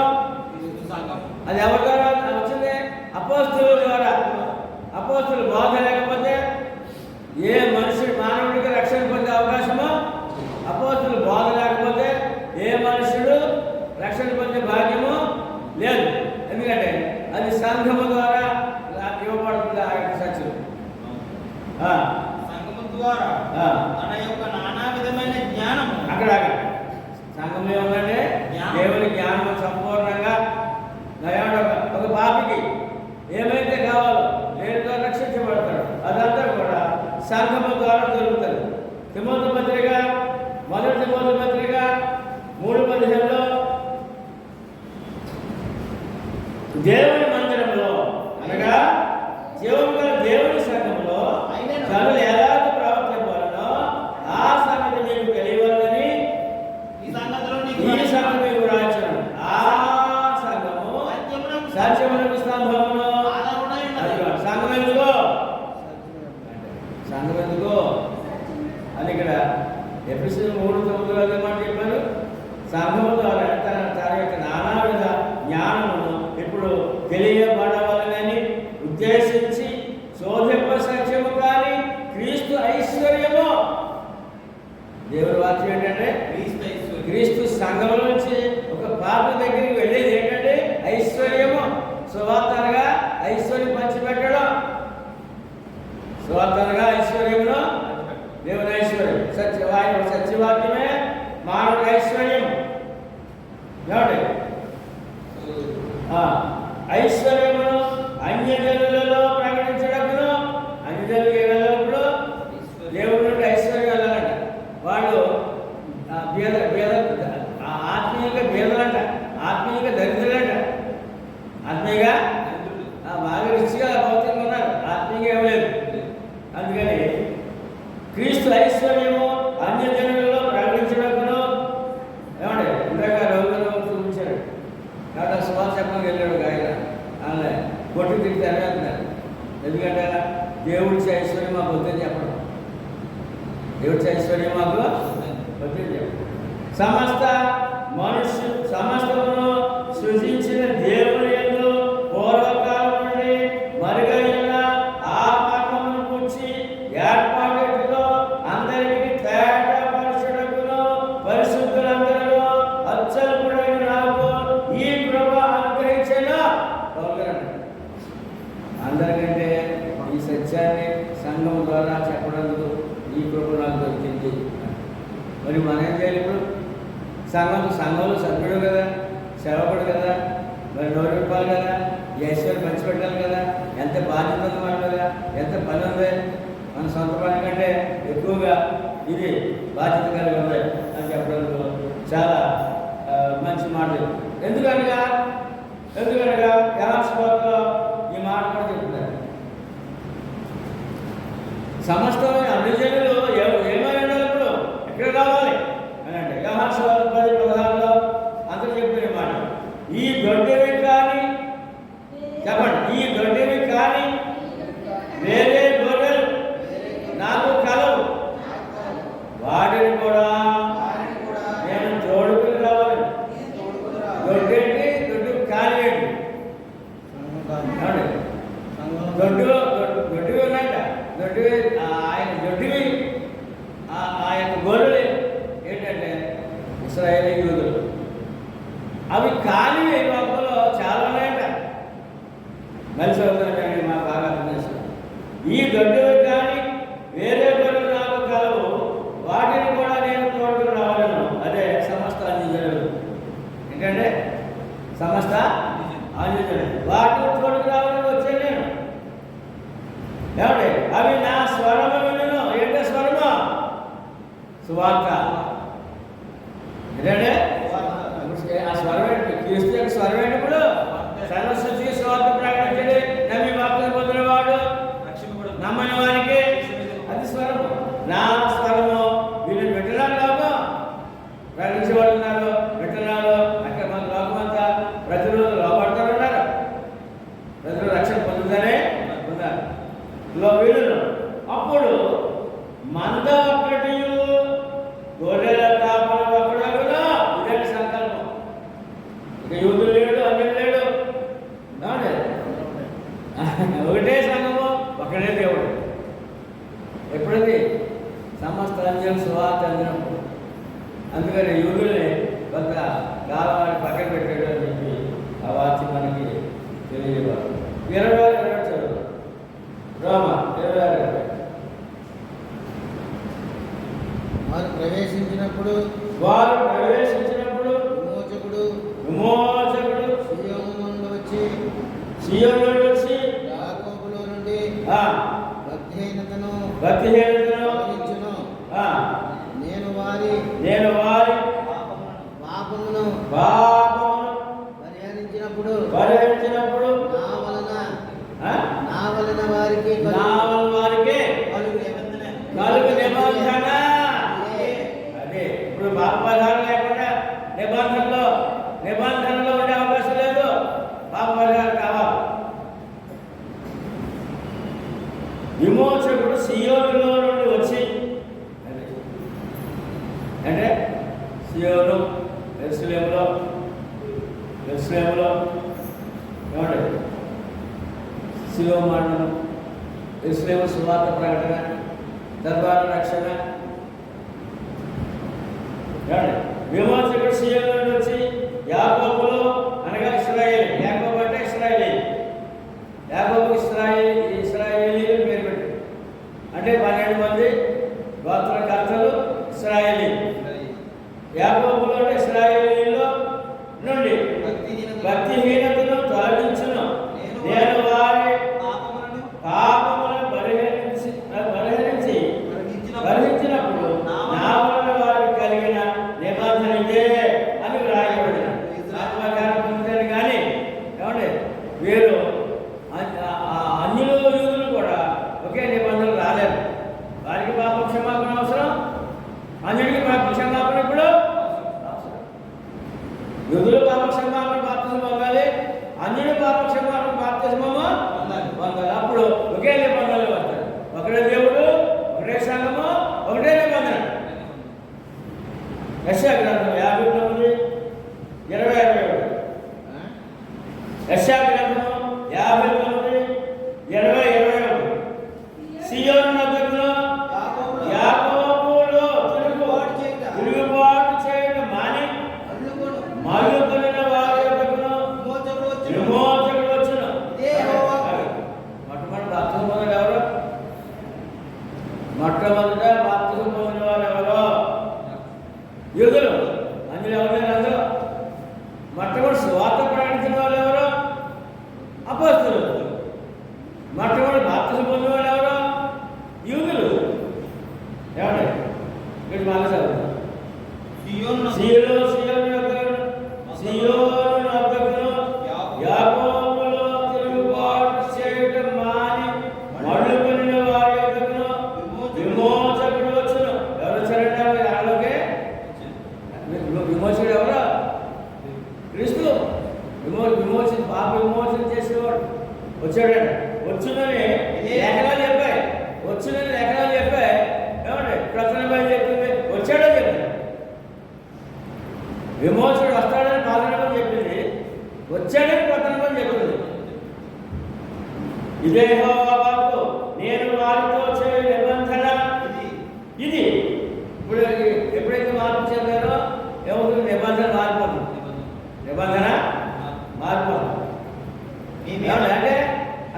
C: క్రీస్తు సంఘం
B: అది ఎవరి ద్వారా వచ్చింది? అపోస్తుల ద్వారా. అపోస్తులు బోధ లేకపోతే ఏ మనుషుడు మానవుడికి రక్షణ పొందే అవకాశమో, అపోస్తులు బోధ లేకపోతే ఏ మనుషుడు రక్షణ పొందే భాగ్యము లేదు. ఎందుకంటే అది సంఘము ద్వారా ఇవ్వబడుతుంది ఆ యొక్క సత్యం. ఆ,
C: సంఘము ద్వారా
B: ఆ.
C: తన యొక్క నానా విధమైన జ్ఞానము
B: అక్కడ సంఘం ఏముందంటే దేవుని జ్ఞానం సంపూర్ణంగా ఒక పాపికి ఏమైతే కావాలో దేనితో రక్షించబడతాడు అదంతా కూడా సంఘము ద్వారా దొరుకుతుంది. తిమోతి పత్రిక, మొదటి తిమోతి పత్రిక 3:15లో దేవుని మందిరంలో అనగా జీవం గల దేవుని సంఘంలో తనులు ఎలాగ ప్రవర్తించాలనో ఆ సంగతి మీకు తెలియవలనని
C: ఈ సంగతిలో
B: ఈ సంగతి మీకు రాశాను. ఆ సంఘము సత్యమునకు స్తంభమును. సంఘం ఎందుకో అని ఇక్కడ ఎఫెసీయులు 3:9 అదే మాట చెప్పారు. సంఘము ద్వారా తన యొక్క నానావిధ జ్ఞానమును ఇప్పుడు తెలియబడవాలని ఉద్దేశించి శోధింప సత్యము కానీ క్రీస్తు ఐశ్వర్యము. దేవుడి వాక్యం ఏంటంటే క్రీస్తు సంఘం నుంచి ఒక పాప దగ్గరికి వెళ్ళేది ఏంటంటే ఐశ్వర్యము. సువార్తనగా ఐశ్వర్యం పంచిపెట్టడం, సువార్తనగా ఐశ్వర్యమును దేవుని ఐశ్వర్యం. సత్యవాక్యమే మానవుడి ఐశ్వర్యం. ఏమండి? ఐశ్వర్యమును అన్యజనులలో ప్రకటించడమును. అన్యజనులకు వెళ్ళినప్పుడు దేవుడి నుండి ఐశ్వర్యం వెళ్ళాలంట. వాళ్ళు ఆత్మీయంగా బీదలంట, ఆత్మీయంగా దరిద్రులంట. ఆత్మీయంగా బాగా రిచ్గా భౌతికంగా ఉన్నారు, ఆత్మీయంగా ఇవ్వలేదు. అందుకని క్రీస్తు ఐశ్వర్యము అన్యజనులలో ప్రకటించడమును. ఏమండి? ఇందాక రఘుగారు చూపించాడు కాబట్టి సువార్త చెప్పడానికి వెళ్ళాడు ఆయన. ఆయన కొట్టు తిరిగి అనేస్తున్నారు. ఎందుకంటే దేవుడికి ఐశ్వర్యం మాకు వద్దని చెప్పడం, దేవుడికి ఐశ్వర్యం మాకు వద్దని చెప్పడం. సమస్తమును సృజించిన దేవుని యందు పూర్వకాలం నుండి మరుగైన ఆ మర్మమును గురించి ఏర్పాటులో అందరికీ తేటపరచుటకును పరిశుద్ధులందరిలో అత్యల్పుడైన నాకు ఈ కృప అనుగ్రహించిన. అందరికంటే ఈ సత్యాన్ని సంఘం ద్వారా చెప్పడానికి ఈ కృప నాకు దొరికింది. మరి మనం ఏం చేయాలి? ఇప్పుడు సంఘంలో సభ్యుడు కదా, సేవకుడు కదా, మరి నోరు విప్పాలి కదా, ఈ ఐశ్వర్యం పంచిపెట్టాలి కదా. ఎంత బాధ్యత ఉంది మన మీద, ఎంత పని ఉంది. మన సొంత పని కంటే ఎక్కువగా ఇది బాధ్యత కలిగి ఉంది అని చెప్పడంలో చాలా మంచి మాటలు. ఎందుకనగా యాస్పోర్ట్లో ఈ మాట కూడా చెప్తున్నారు. సమస్తమైన అభిజనులు ఏమైనా ఇప్పుడు ఎక్కడ రావాలి అని అంటే యెహోషువ 10:16లో అందరూ చెప్పిన మాట, ఈ దొడ్డివి కానీ చెప్పండి, ఈ దొడ్డివి కానీ వేరే గొర్రెలు నాకు కలవు, వాటిని కూడా నేను తోడుకుని రావాలి. దొడ్డేంటి? దొడ్డు కాని ఏంటి? దొడ్డివి ఉన్నట్ట. ఆయన దొడ్డివి సువార్త ఏంటంటే ఆ స్వరం ఏంటి? క్రీస్తు యొక్క స్వరం ఏంటి? ఇప్పుడు సర్వసృష్టికి సువార్త ప్రకటించండి, నమ్మి బాప్తిసం పొందినవాడు నమ్మని వారికి అది స్వరము. నా స్వరము వీళ్ళు వింటున్నారు, లోకం ప్రకటించేవాళ్ళు ఉన్నారు, వింటున్నారు. అక్కడ మన లోకం అంతా ప్రతిరోజు లోపడతారు ఉన్నారు, ప్రతిరోజు రక్షణ పొందుతానే ఉన్నారు వీళ్ళు. అప్పుడు మంద ఒక్కటి గొర్రెల కాపలు ఒక్కడుగా ఇదే సంకల్పం. ఇక యూదులు లేడు, అన్యులు లేడు, ఒకటే సంఘము, ఒకటే దేవుడు. ఎప్పుడది? సమస్త అంజనం సువార్త అందినప్పుడు. అందుకని యూదుల్ని కొంత గాలవాడి పక్కన పెట్టాడు అని చెప్పి ఆ వాక్యం మనకి తెలియజేవారు. 26 చదువు రోమ 26.
D: వారు ప్రవేశించినప్పుడు
B: విమోచకుడు సియోను నుండి వచ్చి
D: యాకోబులో నుండి భక్తిహీనతను తొలగించును. నేను వారి పాపమును పరిహరించినప్పుడు నా వలన వారికి
B: కలుగు నిబంధన. అదే ఇప్పుడు పాపపరిహారం లేకుండా నిబంధనలో ఉండే అవకాశం లేదు. పాపపరిహారం కావాలి. విమోచకుడు సియోనులో నుండి వచ్చి, అంటే సియోను యెరూషలేములో ఏమంటే సియోను మండలం, యెరూషలేము సువార్త ప్రకటన, తద్వారా రక్షణ. విమోచకుడు సియోను నుండి వచ్చి యాకోబులో, అనగా ఇశ్రాయేలు. యాకోబు అంటే ఇశ్రాయేలీ. యాకోబుకి ఇశ్రాయేలీ పేరు పెట్టాడు. అంటే 12 మంది గోత్రకర్తలు ఇశ్రాయేలీ. యాకోబులో అంటే ఇశ్రాయేలీలో నుండి భక్తిహీనతను తొలగించును. నేను వారి పాపములను భరించినప్పుడు నా వలన వారికి కలిగిన నిబంధన ఇదే అని వ్రాయబడిన. ఆత్మకారం పొందుతారు. కానీ ఏమండి వీరు అన్యులు యూదులు కూడా ఒకే నిబంధనలు రాలేరు. వారికి పాప క్షమాపణ అవసరం, అన్యుడికి పాప క్షమాపణ ఇప్పుడు అవసరం. యూదులు పాప క్షమాపణ బాప్తిసం పొందాలి, అన్యుడు పాప క్షమాపణ బాప్తిసమము పొందాలి. అప్పుడు ఒకే నిబంధనలు వస్తాయి. ఒకటే దేవుడు, ఒకటే సంఘము, ఒకటే నిబంధన. యెషయా గ్రంథం 59:20-21. యెషయా గ్రంథము 59:20-21. సియోను నగరులో యాకోబులో తిరుగుబాటు చేయడం మాని మరుగుకొనిన వారి యొద్దకును విమోచకుడు వచ్చును. మొట్టమొదటి బాప్తిసం పొందిన ఎవరు? మొట్టమొదట బాప్తిసం పొందిన వారు ఎవరో? యూదులు. అందులో ఎవరైనా అందరూ మొట్టమొదటి సువార్త ప్రకటించిన వాళ్ళు ఎవరు? అపోస్తలులు. మొట్టమొదటి బాప్తిసం పొందిన వాళ్ళు ఎవరు? యూదులు. ఏమండి వీటి బాగా చదువుతారు. సియోను వద్దకును యాకోబులో తిరుగుబాటు చేయడం మాని మళ్ళుకొనిన వారి యొద్దకును విమోచకుడు వచ్చును. ఎవరు వచ్చారంటే వాళ్ళకే విమోచకుడు ఎవరు? క్రీస్తు. పాప విమోచన చేసేవాడు వచ్చాడట. వచ్చునని లేఖనాలు చెప్పాయి. ఏమండి ప్రసన్న బయలు చెప్పింది, వచ్చాడో చెప్పింది. విమోచకుడు వస్తాడని పాలనలో చెప్పింది, వచ్చాడని ప్రసన్న చెప్పింది. ఇదే యెహోవా వాక్కు, నేను వారితో చేయు నిబంధన ఇది. ఇప్పుడు ఎప్పుడైతే మార్పు చెందారో ఏమవుతుంది? నిబంధన మారిపోతుంది.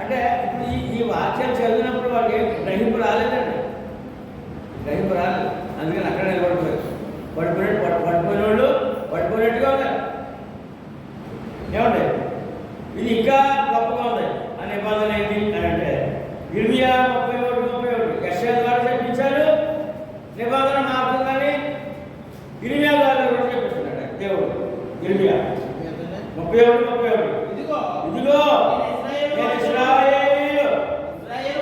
B: అంటే ఇప్పుడు ఈ వాక్యాలు చదివినప్పుడు వాళ్ళకి గ్రహింపు రాలేదండి. అందుకని అక్కడ నిలబడిపోయారు. పడిపోయినట్టుగా ఉన్నారు. ఏమండి ఇది ఇంకా గొప్పగా ఉంది. ఆ నిబంధన ఏంటి అని అంటే ఇర్మియా 31:31 యెషయా ద్వారా చెప్పించారు. నిబంధన మారుతుందని
A: ఇర్మియా 31.
C: ఇదిగో
A: ఇదిగో నేను ఇశ్రాయేలు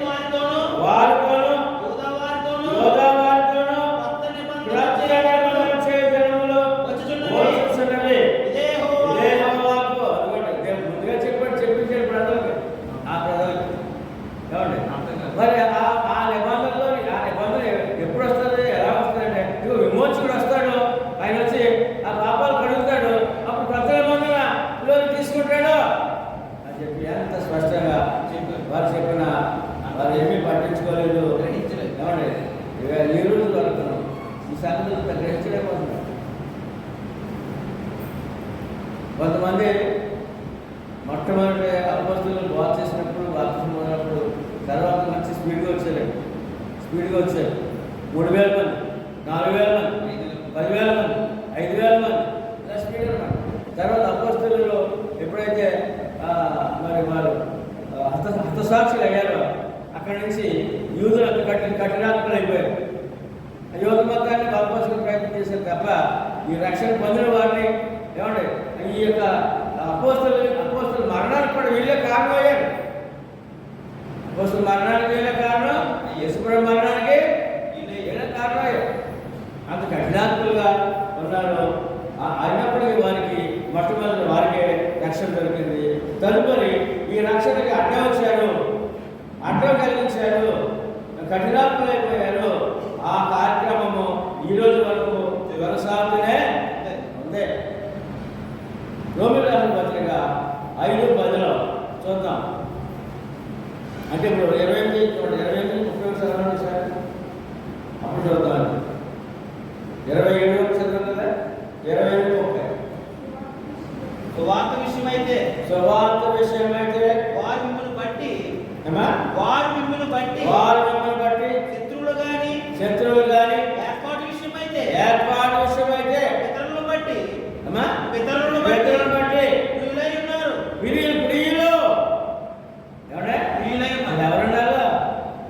C: వారితోనూ
A: వారితోను
C: యూదా వారితోనూ
A: యోధా వారితోను
C: కొత్త నిబంధన
A: ప్రతి నిబంధన చేయ జనములు వచ్చుచున్నవి.
C: ఇదే
A: ఇదే
C: యెహోవా
A: యెహోవాకు. అదిగోండి, దేవుడు ముందుగా చెప్పించాడు ప్రజలకు, ఆ ప్రజలకు. ఏమండి? మరి ఆ నిబంధనలో ఆ నిబంధన ఎప్పుడు వస్తుంది, ఎలా వస్తుందంటే ఇదిగో విమోచకుడు వస్తాడు, ఆయన వచ్చి ఆ పాపాలు కడుగుతాడు, అప్పుడు కొత్త నిబంధనలో తీసుకుంటాడు అని చెప్పి ఎంత స్పష్టంగా వారు చెప్పిన వారు ఏమీ పట్టించుకోలేదు,
C: గ్రహించలేదు.
A: ఏమండి? ఇక ఈ రోజు వరకు ఈ సంగతులు గ్రహించలేకపోతున్నారు. కొంతమంది మొట్టమొదటి అపోస్తులు బాగు చేసినప్పుడు బాప్తిజం మొదలప్పుడు తర్వాత మంచి స్పీడ్గా వచ్చారు. 3,000 మంది, 4,000 మంది, 10,000 మంది, 5,000 మంది, ఇలా స్పీడ్ అన్నమాట. తర్వాత అపోస్తులు ఎప్పుడైతే మరి వారు హతసాక్షులు అయ్యారో అక్కడి నుంచి యూదులకు కఠినాత్మలు అయిపోయారు. యోగ మతాన్ని బలపరచుకునే ప్రయత్నం చేశారు తప్ప ఈ రక్షణ పొందిన వారిని ఏమండి ఈ యొక్క అపోస్తులు మరణానికి కూడా వీళ్ళే కారణం అయ్యారు. అపోస్తుల మరణానికి వీళ్ళే కారణం, యేసుప్రభు మరణానికి వీళ్ళే కారణం అయ్యారు. అంత కఠినాత్మలుగా ఉన్నారు. అయినప్పటికీ వారికి మొట్టమొదటి వారికే రక్షణ దొరికింది. తదుపరి ఈ రక్షణకి అడ్డం కలిగించారు, కఠినాత్మలైపోయారు. ఆ కార్యక్రమము ఈ రోజు వరకు కొనసాగుతూనే ఉంది. రోమిల పత్రిక 5:10 చూద్దాం. అంటే ఇప్పుడు 28, 30 చదవండి సార్. అప్పుడు చూద్దాం. 27 చదవండి కదా, 28-30.
C: సువార్త విషయమైతే
A: సువార్త విషయమైతే
C: వారు మిమ్మల్ని బట్టి
A: ఏమా
C: వారు మిమ్మల్ని బట్టి
A: శత్రువులు కానీ
C: ఏర్పాటు విషయమైతే
A: పితరులను బట్టి
C: పితరులను
A: బట్టి
C: ప్రియులై ఉన్నారు.
A: ప్రియులు ఎవడే
C: ప్రియులై
A: అది
C: ఉన్నారు.
A: ఎవరున్నారు?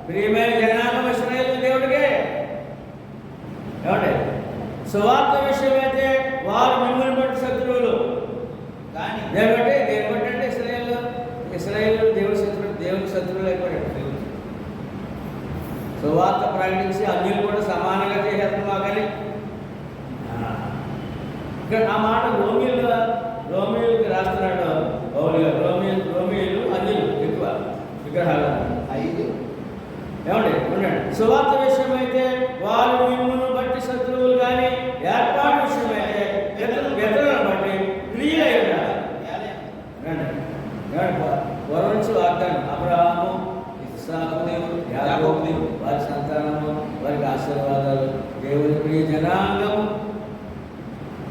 A: ప్రియమైన జనాంగం ఇశ్రాయేలు దేవుడికి. ఏమండి? సువార్త విషయమైతే వారు మిమ్మల్ని బట్టి శత్రువులు
C: కానీ
A: దేని బట్టి అంటే ఇశ్రాయేలు దేవుడికి శత్రువులు అయిపోయాడు. సువార్త ప్రకటించి అన్యులు కూడా సమానంగా చేసేస్తున్నాం. కానీ ఇక్కడ ఆ మాట రోమియోకి రాస్తున్నాడు పౌలుగా. రోమియోలు అన్యులు ఎక్కువ విగ్రహాలు
D: 5.
A: ఏమండి ఉండండి. సువార్త విషయం అయితే వారు మిమ్మల్ని బట్టి శత్రువులు కానీ ఏర్పాటు విషయం అయితే పితరులను బట్టి ప్రియులై ఉన్నారు. పూర్వం నుంచి వాగ్దానం అబ్రహాము, ఇస్సాకు దేవుడు, యాకోబు దేవుడు, వారి సంతానము, వారికి ఆశీర్వాదాలు, దేవుని ప్రియ జనాంగము.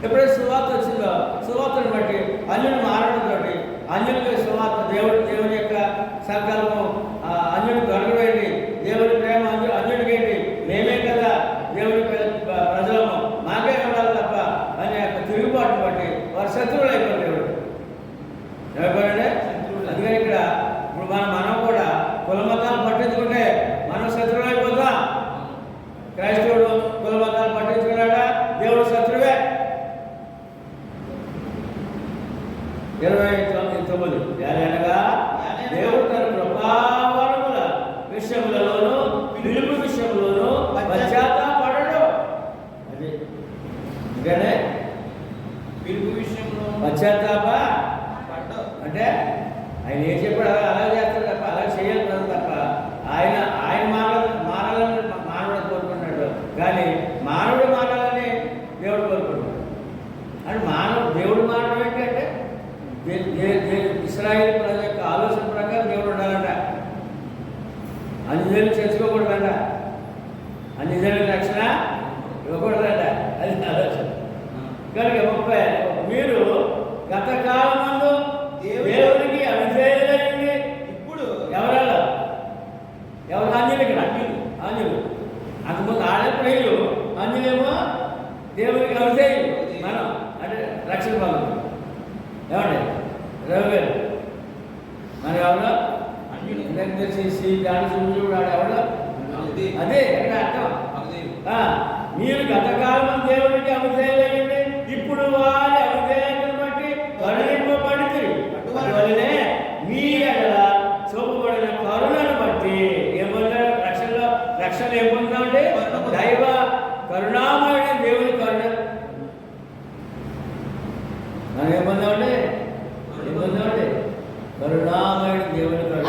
A: ఎప్పుడైతే సువార్త వచ్చిందో సువార్తను బట్టి అన్యుని మారడంతో అన్యులకి సువార్త దేవుని యొక్క సంకల్పం అన్యుని దొరకవేంటి, దేవుని ప్రేమ అన్యుడికి ఏంటి, మేమే కదా దేవుని ప్రజలము, మాకే ఉండాలి తప్ప అనే యొక్క తిరుగుబాటును బట్టి వారు శత్రువులు అయిపోయారు. దేవుడు ఏమైపోయాడే. అందుకని ఇక్కడ ఇప్పుడు మనం కూడా కుల మతాలు పట్టించుకుంటే మనం శత్రువులు అయిపోతాం. క్రైస్తవుడు కుల మతాలు పట్టించుకున్నాడా దేవుడు శత్రువే. 29 అనగా దేవుడు తన కృపావరముల విషయములలోను పిలుపు విషయంలోను పశ్చాత్తాపడడు. అది ఇంకనే
C: పిలుపు విషయంలో
A: పశ్చాత్తాప
C: పడ్డావు.
A: అంటే ఆయన ఏం చెప్పాడు అలా చేస్తాడు తప్ప అలా చేయాలి తప్ప ఆయన మారాలని మానవుడు కోరుకుంటున్నాడు. కానీ మానవుడు మారాలని దేవుడు కోరుకుంటున్నాడు. అంటే దేవుడు మానడం ఏంటంటే ఇశ్రాయేలు ప్రజల యొక్క ఆలోచన ప్రకారం దేవుడు ఉండాలంట. అన్యజనులు చేసుకోకూడదంట, అన్యజనులకు రక్షణ ఇవ్వకూడదంట. అది ఆలోచన. కనుక 30 మీరు గత కాలమందు దేవునికి అవిధేయులైంది.
C: ఇప్పుడు
A: ఎవరు అన్యులు? ఇక్కడ అన్యులు అంతకుముందు ఆడే ప్రియులు, అన్యులేమో దేవునికి అవిధేయులు. మనం అంటే రక్షణ పొందదు. ఏమండి? రవి మరి ఎవరు
C: అన్యులు
A: తెలిసి దాని చూడు ఎవరు? అదే ఎక్కడ అర్థం. మీరు గతకాలం దేవునికి అవిధేయులైంది, ఇప్పుడు వారి అవిధేయతను
B: ఏమన్నామంటే దైవ కరుణామయుడు దేవుని కరుణ. మనం ఏమన్నామంటే కరుణామయుడు దేవుని కరుణ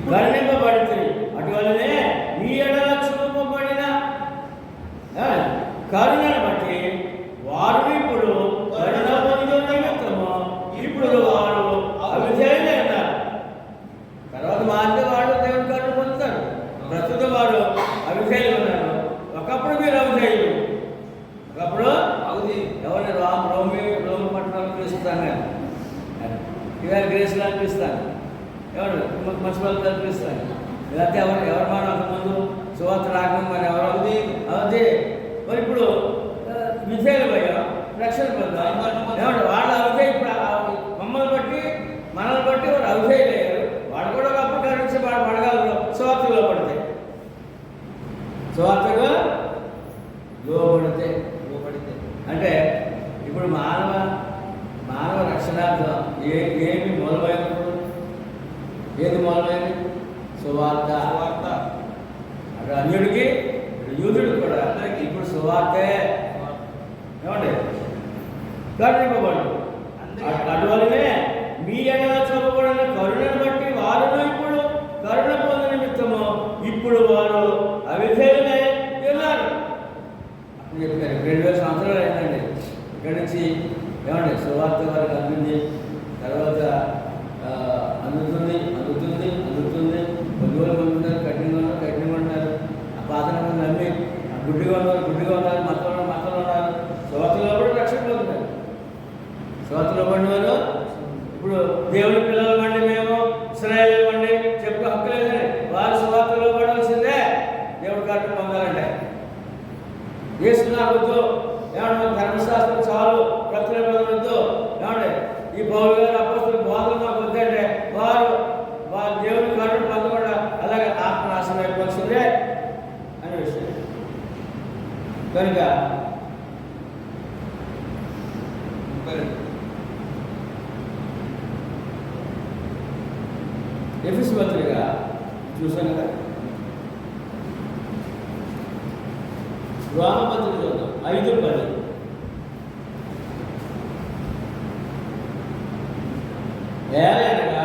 B: కరుణింపబడుతుంది. అటువల్లనే మీ ఎడల చూపబడిన కరుణను బట్టి వారు ఇప్పుడు కరుణ పొందిన నిమిత్తము ఇప్పుడు వారు అవిధేయులై ఉన్నారు. తర్వాత మారితే వాడు దేవుని కరుణ పొందుతారు. ప్రస్తుతం వారు అవిధేయులు ఉన్నారు. ఒకప్పుడు మీరు అవిధేయులు, ఒకప్పుడు ఎవరిని రోమి పట్టణాలు పిలుస్తాను, ఇవాళ గ్రేసులు అనిపిస్తాను, ఎవరు మున్సిపల్ కల్పిస్తాను, లేకపోతే ఎవరు మాట అంతకుముందు సువార్త రాకముందు మరి ఎవరు అవుతుంది. మరి ఇప్పుడు విధేయులు పోయాం, రక్షణ పొందాం. ఏమంటే వాళ్ళు అవిధేయ మమ్మల్ని బట్టి మనల్ని బట్టి వాడు అవిధేయులయ్యారు. వాడు కూడా ఒకప్పుడు కరించి వాడు పడగలరు. సువార్తలో పడితే సువార్తగా లోబడితే అంటే ఇప్పుడు మానవ రక్షణార్థం ఏమి మూలమైనప్పుడు ఏది మూలమైనది? సువార్త. అక్కడ అన్యుడికి యూదుడు కూడా ఇప్పుడు సువార్తే. ఏమండి కరుణింపబడు. అటువల్లనే మీ ఎడల చూపబడిన కరుణను బట్టి వారు ఇప్పుడు కరుణ పొందిన నిమిత్తము ఇప్పుడు వారు అవిధేయులై ఉన్నారు. అప్పుడు చెప్పారు 2000 సంవత్సరాలు అయిందండి ఇక్కడి నుంచి. ఏమండి సువార్త వారికి అందింది, తర్వాత అందుతుంది. కొద్దివేలు పొందుతున్నారు, కఠినంగా ఉన్నారు. ఆ పాతను నమ్మి గుడ్డిగా ఉన్నారు, మతంలో ఉన్నారు. సువార్తలో కూడా రక్షణ పొందుతారు. సువార్తలో పడిన వారు ఇప్పుడు దేవుని పిల్లలు వండి మేము ఇశ్రాయేలు వండి చెప్పు హక్కు లేదండి. వారు సువార్తలో పడవలసిందే దేవుడి కరుణ పొందాలంటే. వేసుకున్నారొద్దు, ఏమన్నా ధర్మశాస్త్రం చాలు, ప్రక్రియ వద్దు. ఏమండి ఈ పౌలు గారు అపోస్తుల బోధలు మాకు వద్దంటే వారు దేవుని కరుణ పొందకుండా అలాగే ఆత్మనాశనం అయిపోవాల్సిందే అనే విషయం. కనుక ఎఫెసు పత్రిక చూసాను కదా, రోమపత్రిక చూద్దాం 5:10. ఏలైనగా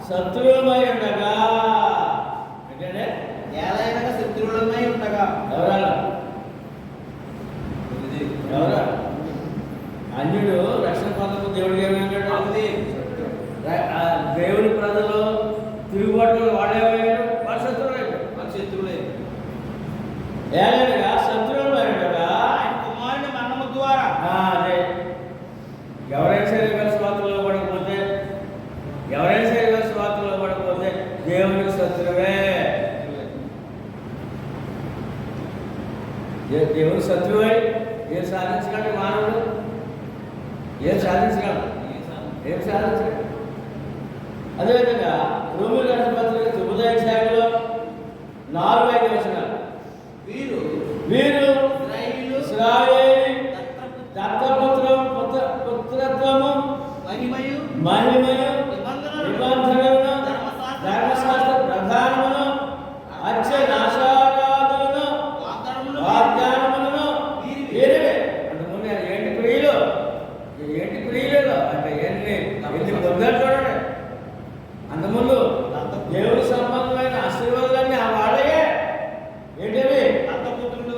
B: శత్రువులమై ఉండగా, అంటే
D: ఏలైనగా శత్రువులమై ఉండగా
B: ఎవరా అన్యుడు రక్షణ పొందకు దేవుడికి ఏమైనాడు? దేవుని ప్రజలు తిరుగుబాటు వాడేవాడు, వాడు శత్రువులే. ఏలైనగా శత్రువులమై ఉండగా
C: కుమారుని మరణము ద్వారా
B: అదే ఎవరైనా సరే స్వార్థలో పడకపోతే దేవునికి శత్రువే. దేవుని శత్రువై ఏం సాధించగలడు మానవుడు? ఏం సాధించగలడు? అదేవిధంగా రోమీయుల రాసిన పత్రిక 9వ అధ్యాయంలో 4-5 వచనాలు. వీరు ఇశ్రాయేలు పుత్రత్వము మహిమయు నిబంధనలను ధర్మశాస్త్ర ప్రధానమును అత్యనాశారాధనను వాగ్దానములను వీరివే. అంతకుముందు ఏంటి క్రియలు అంటే ఎన్ని పొందారు చూడండి. అంతకుముందు దేవుడి సంబంధమైన ఆశీర్వాదాలన్నీ ఆ వాళ్ళయే. ఏంటివి?
C: దత్తపుత్రుడు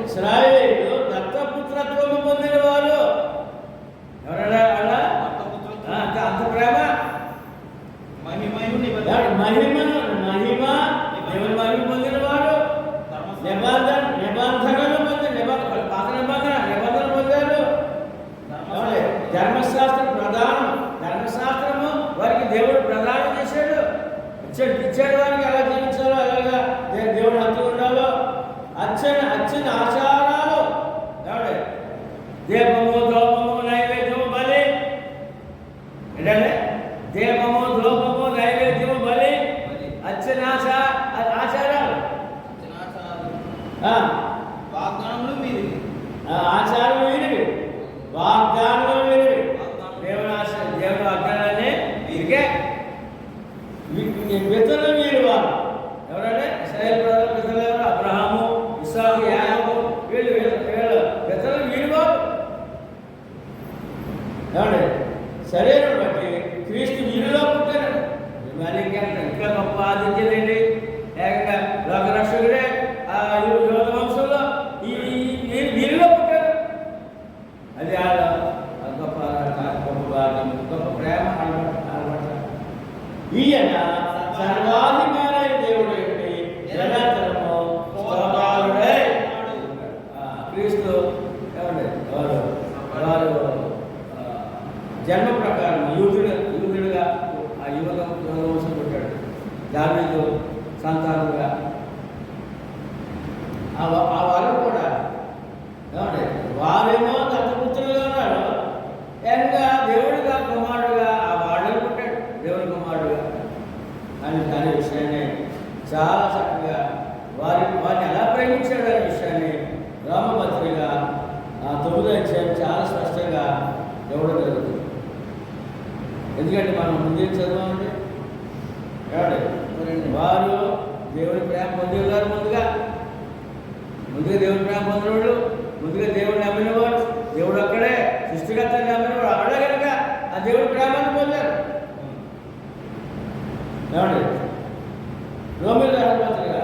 B: ఇశ్రాయేలు దత్తపుత్రత్వము పొందిన వారు. ఎవరైనా అంత ప్రేమ
C: మహిమ
B: దేవుని మహిమ పొందిన వాడు. నిబంధనలు పాత నిబంధన పొందారు. ధర్మశాస్త్రము వారికి దేవుడు ప్రదానం చేశాడు, ఇచ్చాడు వారికి ఎలా జీవించాలో, ఎలాగా దేవుడు హక్కు ఉండాలో. అచ్చిన ఆచారాలు ఏమంటే దీపము ధూపము నైవేద్యము బలి. ఏంటంటే దీపము ధూపము నైవేద్యము బలి అచ్చిన ఆచారాలు.
C: వాగ్దానములు మీది,
B: ఆచారం వీరివి, వాగ్దానాలు వీరివి. దేవుని వాగ్దానాన్ని వీరికే. విత్తనం వీరు వారు. ఎవరంటే శరీరం బట్టి క్రీస్తు మీరులో పుట్టాడు. మరి ఇంకా గొప్ప ఆదిత్యదండి. ఏకంగా లోకరక్షకుడే ఆ యోధ వంశంలో ఈ వీరిలో పుట్టాడు. అది గొప్ప భాగ్యం, గొప్ప ప్రేమ అనమాట. ఈయన సర్వాధికారైన దేవుడు ఏంటి నిరంతరము స్తోత్రాలుడై క్రీస్తు ఏమండి వారు జన్మ ప్రకారం యూదుడిగా ఆ యువవంశం పుట్టాడు. దావీదు సంతానంగా ఆ వారు కూడా ఏమండి వారేమో దత్తపుత్రులుగా ఉన్నారు. ఏకంగా దేవుడిగా కుమారుడుగా ఆ వాడు పుట్టాడు, దేవుడి కుమారుడుగా అనే విషయాన్ని చాలా చక్కగా వారిని ఎలా ప్రేమించాడు అనే విషయాన్ని రామపత్రిగా 9వ అధ్యాయం చాలా స్పష్టంగా ఇవ్వడం జరుగుతుంది. ఎందుకంటే మనం ముందే చదవండి ఏమండి వారు దేవుడి ప్రేమ పొందేవారు. ముందుగా దేవుడి ప్రేమ పొందినవాడు, ముందుగా దేవుడిని నమ్మినవాడు, దేవుడు అక్కడే సృష్టికర్తని నమ్మినవాడు అక్కడే కనుక ఆ దేవుడి ప్రేమను పొందారు. ఏమండి రోమిల పత్రిక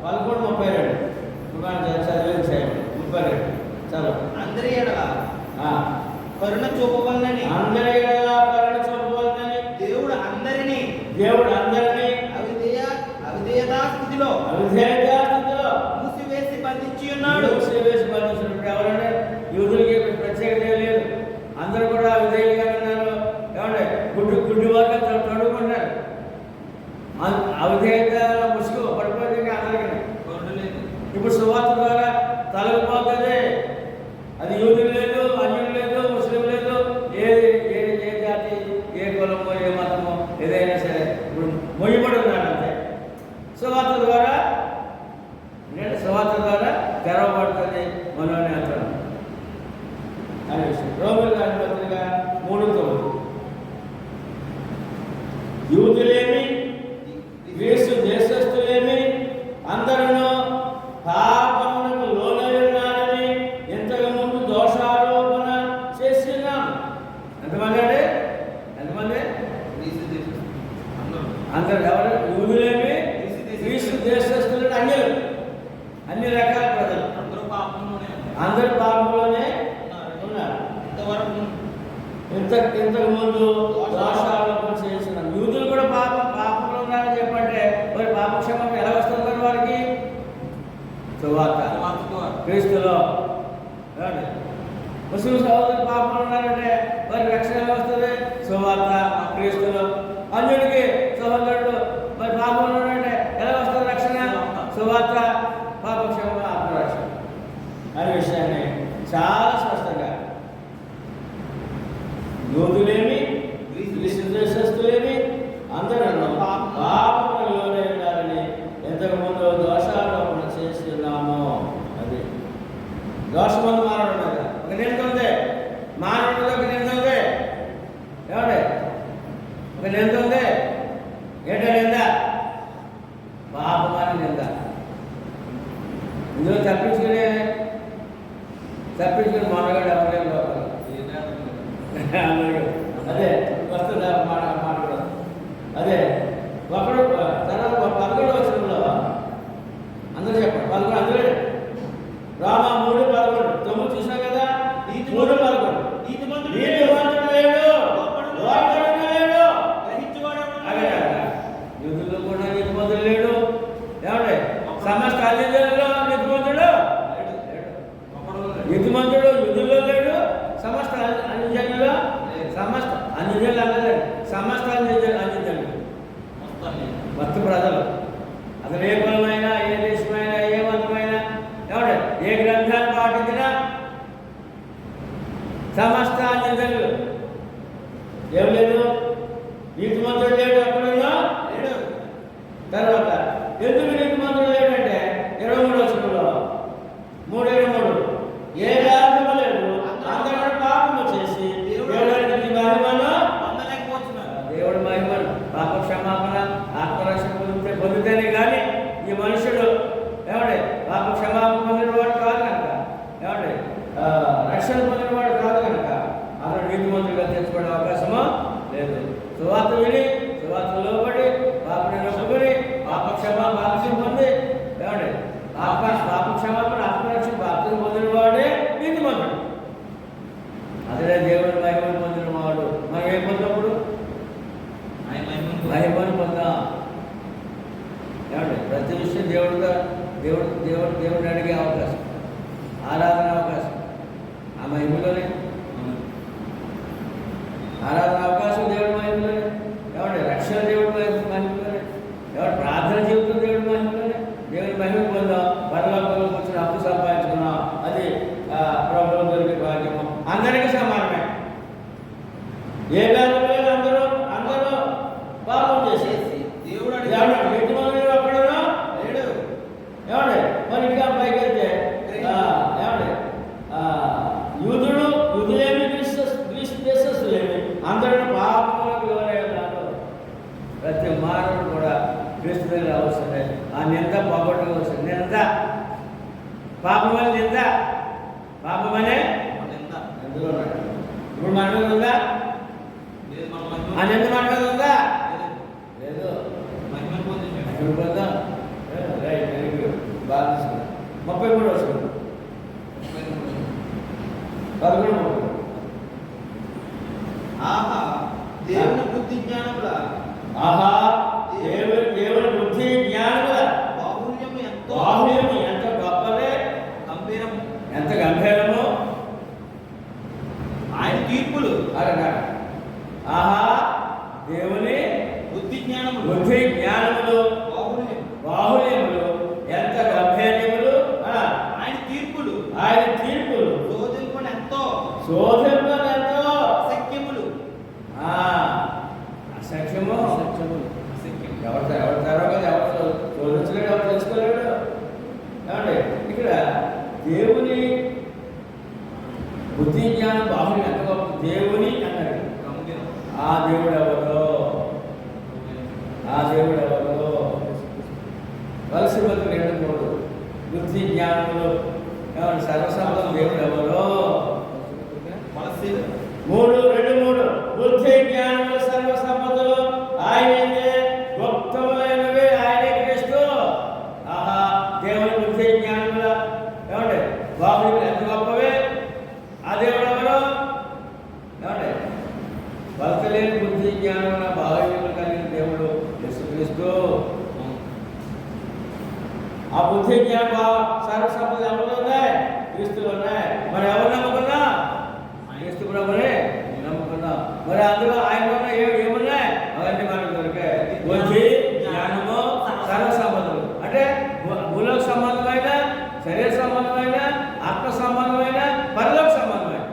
B: 11:32 చదివేది చేయండి. 32 చదువు.
D: అందరి ఎడల కరుణ చూపవలనని దేవుడు అందరినీ అవిధేయతా స్థితిలో మూసివేసి బంధించి ఉన్నాడు.
B: ఎవరంటే యూదులకి ప్రత్యేకత లేదు. అందరూ కూడా అవిధేయులుగా ఉన్నారు. ఏమంటే గుడ్డి వారిగా తడుకుంటున్నారు. అవిధేయత ముసుగు పడిపోతుంది అందరికీ. ఇప్పుడు సువార్త ద్వారా తొలగిపోతుంది. అది యూదులు లేదు, అన్యులు లేదు, ముస్లిం లేదు, ఏ జాతి, ఏ కులమో, ఏ మతమో ఏదైనా సరే ఇప్పుడు మొయ్యబడి ఉన్నాడంటే సువార్త ద్వారా తెరవబడుతుంది మనోనేత్రం అనే విషయం. రోమిల పత్రిక 3:9 యూదులేమి గ్రీసు దేశస్థులేమి అందరూ పాపమునకు లోనై ఉన్నారని ఇంతకు ముందు దోషారోపణ చేస్తున్నాం. ఎంతమంది అండి? ఎంతమంది? అందరు ఎవరు? యూదులేమి గ్రీసు దేశస్థులు అన్ని రకాల ప్రజలు అందరూ పాపంలోనే ఉన్నారు. ఇంతకు ముందు దోషారోపణ చేస్తున్నాం. యూదులు కూడా పాపంలో ఉన్నారని చెప్పంటే మరి పాపక్షేమం ఎలా వస్తుంది వారికి? సువార్త క్రీస్తులో. ముస్లిం సహోదరులు పాపంలో ఉన్నారంటే మరి రక్షణ ఎలా వస్తుంది? సువార్త క్రీస్తులో. అన్యుడికి సహోదరుడు మరి పాపంలో ఉన్నారంటే ఎలా వస్తుంది రక్షణ? సువార్త పాపక్షేమ ఆత్మరక్షణ అనే విషయాన్ని చాలా స్పష్టంగా యూదులేమి గ్రీసు దేశస్థులేమి అందరూ పాపములోనే ఉండాలని ఎంతకు ముందు దోషారోపణ చేస్తున్నాము. అది దోషమందు మానవుడు మీద ఒక నింద ఉంది, మానవుడిలో ఒక నింద ఉంది. ఏమండి? ఒక నింద ఉంది. ఏంటో నింద? పాపమని నింద. ఇందులో తప్పించుకుని మానగాడు ఎవరైనా లోపల అదే వస్తుంది మాట కూడా. అదే ఒకడు తర్వాత 11వ వచనంలో అందరూ చెప్పండి. 11 అందులో రామ 3:11 9 చూసాం కదా. 3:11 నీతిమంతుడు లేడు, యూదుల్లో కూడా నీతిమంతుడు లేడు. ఏమంటే సమస్త అన్యజనుల్లో నీతిమంతుడు యూదుల్లో లేడు, సమస్త అన్యజనుల్లో సమస్త అన్యజనులు మొత్తం ప్రజలు అసలు ఏ కులమైనా, ఏ దేశమైనా, ఏ మతమైనా, ఏమంటే ఏ గ్రంథాన్ని పాటించినా సమస్త అన్యజనులు. ఏం లేదు, నీతిమంతుడు లేడు, ఎక్కడున్నా లేడు. తర్వాత ఎందుకు నీతిమంతుడు లేడంటే 23వ వచనంలో 3:23 ఏ లాభము లేదు, అందరూ పాపము చేసి దేవుడి మహిమను పాప క్షమాపణ ఆత్మరక్షణ పొందితేనే కానీ ఈ మనుషుడు ఏమంటే పాప క్షమాపణ పొందినవాడు కాదు కనుక, ఏమంటే రక్షణ పొందినవాడు కాదు కనుక అతను నీతిమంతుడిగా తెచ్చుకునే అవకాశము పాప క్షమాపణ ఆత్మరక్షణ బాప్తిని పొందిన వాడే నీతిమంతుడు. అదే దేవుని మహిమను పొందిన వాడు. మనం ఏం పొందినప్పుడు మహిమను పొందాం. ఏమండి ప్రతి విషయం దేవుడిని అడిగే అవకాశం, ఆరాధన అవకాశం ఆ మహిమలోనే, ఆరాధన అవకాశం దేవుడి మహిమలోనే, ఏమండి రక్షణ దేవుడి మహిమలోనే, ఎవరు ప్రార్థన జీవితం దేవుడి మహిమలోనే. దేవుని మహిమ పొందాం, పరలోకంలో కూర్చొని అప్పు సంపాదించుకున్నాం, అది ప్రభుత్వం దొరికే భాగ్యము. అందరికీ సమానమే, ఏ భేదం లేదు. అందరూ పాపం చేసేసి
D: దేవుడు
B: ఎటు మంది అక్కడనా లేడు. ఏమండి మరి ఇంకా పైకి వెళ్తే ఏమండి యూదులేమి గ్రీసు దేశస్తులేమి అందరూ పాపములకు లోనై ఉన్నారు. ప్రతి మానవుడు కూడా క్రీస్తు దగ్గర రావాల్సిందే. ఆ నింద పోగొట్టుకోవాల్సింది. నింద పాపమని నింద, పాపమనే ఎందులో ఉన్నాడు. ఇప్పుడు మన మీద ఉందా? ఆ నింద మన మీద ఉందా? లేదు. ఇప్పుడు పొందాం. రైట్, వెరీ గుడ్, బాగా తీసుకున్నాం. 33 వస్తుంది 11.
D: ఆహా దేవుని బుద్ధి జ్ఞానముల
B: దేవుని బుద్ధి జ్ఞానముల
D: బాహుల్యము
B: ఎంత గొప్పదే,
D: గంభీరము
B: ఎంత గంభీరము.
D: ఆయన తీర్పులు.
B: ఆహా దేవుని
D: బుద్ధి జ్ఞానములు
B: బాహుల్యములు ఎంత గంభీర్యములు.
D: ఆయన తీర్పులు
B: శోధింపనెంతో
D: అసఖ్యములు.
B: అసఖ్యము ఎవరు తర్వాత ఎవరు శోధించలేడు, ఎవరు తెలుసుకోలేడు. ఏమండి ఇక్కడ దేవుని బుద్ధి జ్ఞానం బాహుల్యం ఎంత గొప్ప. దేవుని అన్నాడు. ఆ దేవుడు ఎవరో వలసి బతుకు 2-3 బుద్ధి జ్ఞానములు. ఏమన్నా సర్వసంపదలు దేవుడు ఎవరో 3 బుద్ధి జ్ఞానములు సర్వసంపదలు ఆయనే, గుప్తములైనవి ఆయనే క్రీస్తు. ఆహా దేవుని బుద్ధి జ్ఞానముల ఏమండి బాహుల్యం ఎంత గొప్పవే. ఆ దేవుడు ఎవరో ఏమండి కొలతలేని బుద్ధి జ్ఞానముల బాహుల్యములు కలిగిన దేవుడు యేసుక్రీస్తు. ఆ బుద్ధి జ్ఞానం సర్వసంపదలు ఎవరిలో ఉన్నాయి? క్రీస్తులో ఉన్నాయి. మరి ఎవరు నమ్ముకున్నా? క్రీస్తు ప్రభునే నమ్ముకున్నాం. మరి అందులో ఆయనలో ఏమున్నాయి? అవన్నీ మనకు దొరికాయి. బుద్ధి జ్ఞానము సర్వసంపదలు అంటే భూలోక సంబంధమైన, శరీర సంబంధమైన, ఆత్మ సంబంధమైన, పరలోక సంబంధమైన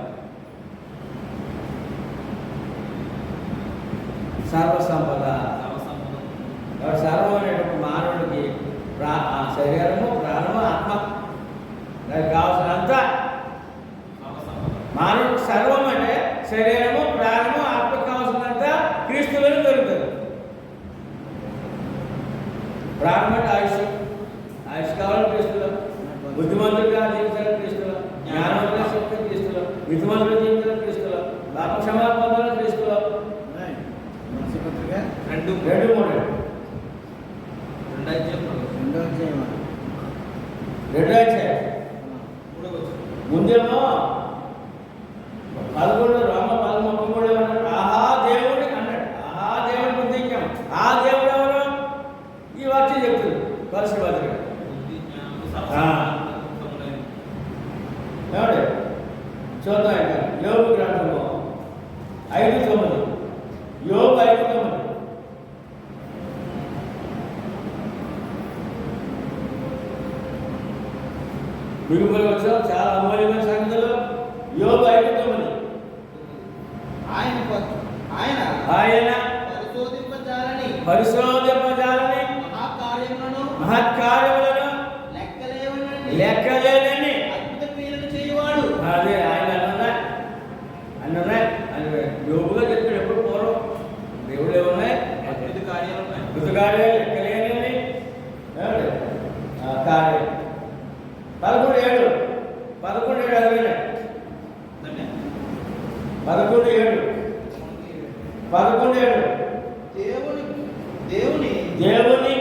B: సర్వసంపద. సర్వం అనేటువంటి మానవుడికి శరీరము, ప్రాణము, ఆత్మ దానికి కావాల్సినంత మానవుడికి సర్వం అంటే శరీరము, ప్రాణము, ఆత్మకు కావాల్సినంత క్రీస్తులోనే దొరుకుతుంది. ప్రాణం అంటే ఆయుష్ కావాలి క్రీస్తులో, బుద్ధిమంతుడిగా జీవించాలి క్రీస్తులో, జ్ఞానవంతుగా శక్తి క్రీస్తులో, విధిమంతుడు జీవించాలి క్రీస్తులో, పాప క్షమాపణ పొందాలి క్రీస్తులో. 2-3 ముందేమో 11 రోమ 13 ఏమన్నాడు? ఆహా దేవుడి అన్నాడు. ఆహా దేవుడి బుద్ధి జ్ఞానం. ఆ దేవుడు ఎవరు? ఈ వాక్యం చెప్తుంది పరిశుద్ధ పత్రిక. ఏమండి చూద్దాం. ఇంకా యోబు గ్రంథము 5:9. యోబు 5:9. మిగులు వచ్చాం చాలా అమూల్యమైన సంగతులు. యోబు 5:9. ఆయన పరిశోధింపజాలని మహత్కార్యములను లెక్కలేనని అదే ఆయన అన్నదా యోగుగా చెప్పాడు. ఎప్పుడు పూర్వం దేవుడు ఏమున్నాయి? అద్భుత కార్యాలు లెక్కలేనని కార్యం. 11:7 అదివేనే 11:7 దేవుని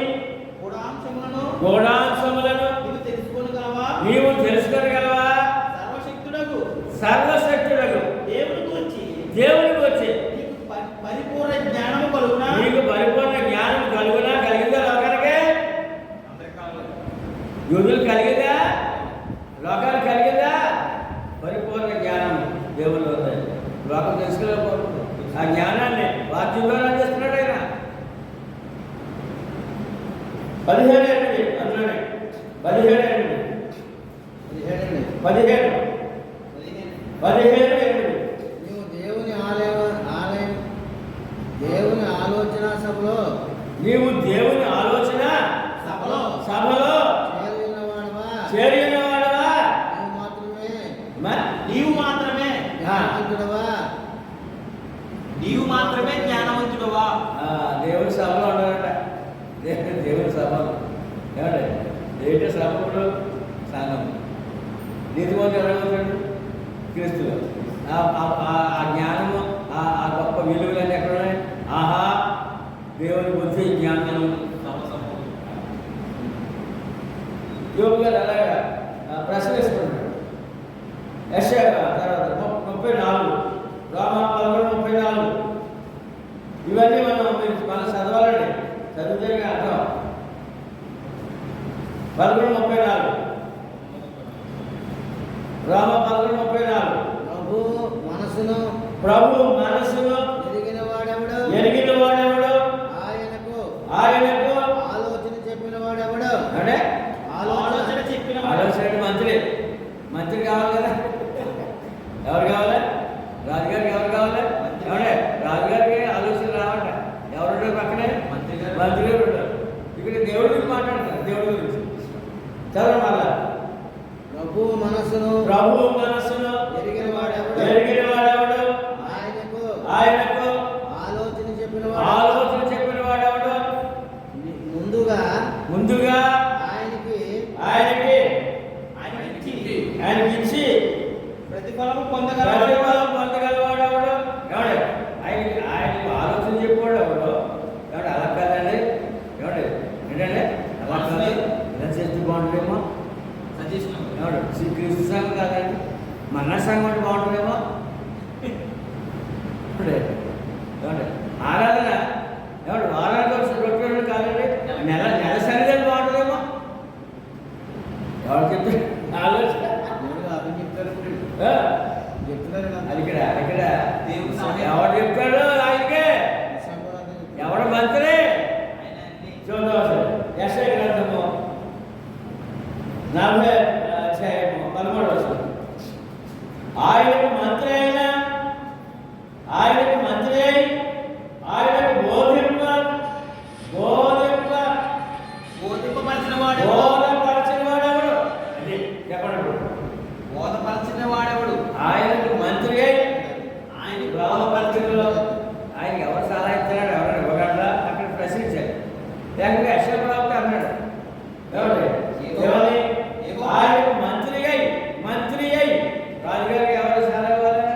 B: గూఢాంశములను కలిగిందా? లోకాలు కలిగిందా? పరిపూర్ణ జ్ఞానం దేవుళ్ళు ఉంది. లోకం తెలుసుకోలేకపోతుంది. ఆ జ్ఞానాన్ని వాక్యం ద్వారా అందిస్తున్నాడు ఆయన. 17 అండి అందులోనే 17
A: నీవు దేవుని ఆలోచన సభలో
B: నీవు దేవుని ఆలోచన సభలో చేరి ఉన్నవాడవా?
D: నీవు మాత్రమే జ్ఞానవంతుడవా?
B: దేవుని సభలో ఉన్నారట. దేవుని సభలో ఏమండి? ఏంటి సభలో? సంఘం. నీతిమంతుడు ఎవరవుతాడు? క్రీస్తులు. ఆ జ్ఞానము, ఆ గొప్ప విలువలన్నీ ఎక్కడ ఉన్నాయి? ఆహా, దేవుని బుద్ధి జ్ఞానం. యోగు గారు అలాగా ప్రశ్న వేసుకుంటాడు. యెషయా తర్వాత 34 రోమా 11:34 ఇవన్నీ మనం చదవాలండి. చదివితే అర్థం. 11:34 రోమా 11:34 ప్రభు మనసును ఎరిగిన వాడెవడు? ఆయనకు
A: ఆలోచన చెప్పిన వాడెవడు?
B: అంటే
D: ఆలోచన చెప్పిన
B: ఆలోచన మంత్రి కావాలి కదా. ఎవరు కావాలి? రాజుగారికి ఎవరు కావాలి? ఎవడే రాజుగారికి ఆలోచన రావట. ఎవరుంటారు పక్కనే? మంత్రి గారు ఉంటారు. ఇక్కడ దేవుడి గురించి మాట్లాడతారు. దేవుడి గురించి చదవండి మళ్ళా.
A: ప్రభు మనసును
B: ఎరిగిన వాడెవడు? ఆయనకు
A: ఆలోచన చెప్పిన
B: వాడెవడు? ముందుగా ఆయనకి ఇచ్చి
D: ప్రతిఫలం
B: పొందగలవాడెవడు? ఎవడు? ఆయనకు ఆలోచన చెప్పాడు ఎవడు? ఎవడు? అలా కాదండి. ఎవడు ఏంటంటే అలా కాదు. ఇలా చేస్తే బాగుంటుందేమో. ఎవడు? క్రీస్తు సంఘం కాదండి, మన సంఘం అంటే బాగుంటుందేమో. ఏమండి? ఆరాధన ఎవడు? వారానికి వచ్చి రొట్టెలు కాదండి, నెల సరిదని బాగుంటుందేమో. ఎవరు చెప్తే ఆలోచన అది ఇక్కడ ఎవరు చెప్తాడు? ఆయనకే. ఎవడు మంత్రి? చూద్దాం. యెషయా గ్రంథము 40 అధ్యాయము 13 ఆయనకు మంత్రి అయిన ఆయనకు బోధింపపరిచిన వాడెవడు? అది చెప్పండి.
D: బోధపరిచిన వాడెవడు?
B: ఆయనకు మంత్రి అయి ఆయన గ్రామపరిచయంలో ఆయనకి ఎవరు సలహా ఇస్తున్నాడు? ఎవరైనా ఇవ్వగలరా? అక్కడ ప్రశ్నించారు. లేకపోతే యెషయా ప్రవక్త అన్నాడు. ఏమని? ఆయనకు మంత్రి అయి రాజుగారికి ఎవరు సలహా ఇవ్వాలి?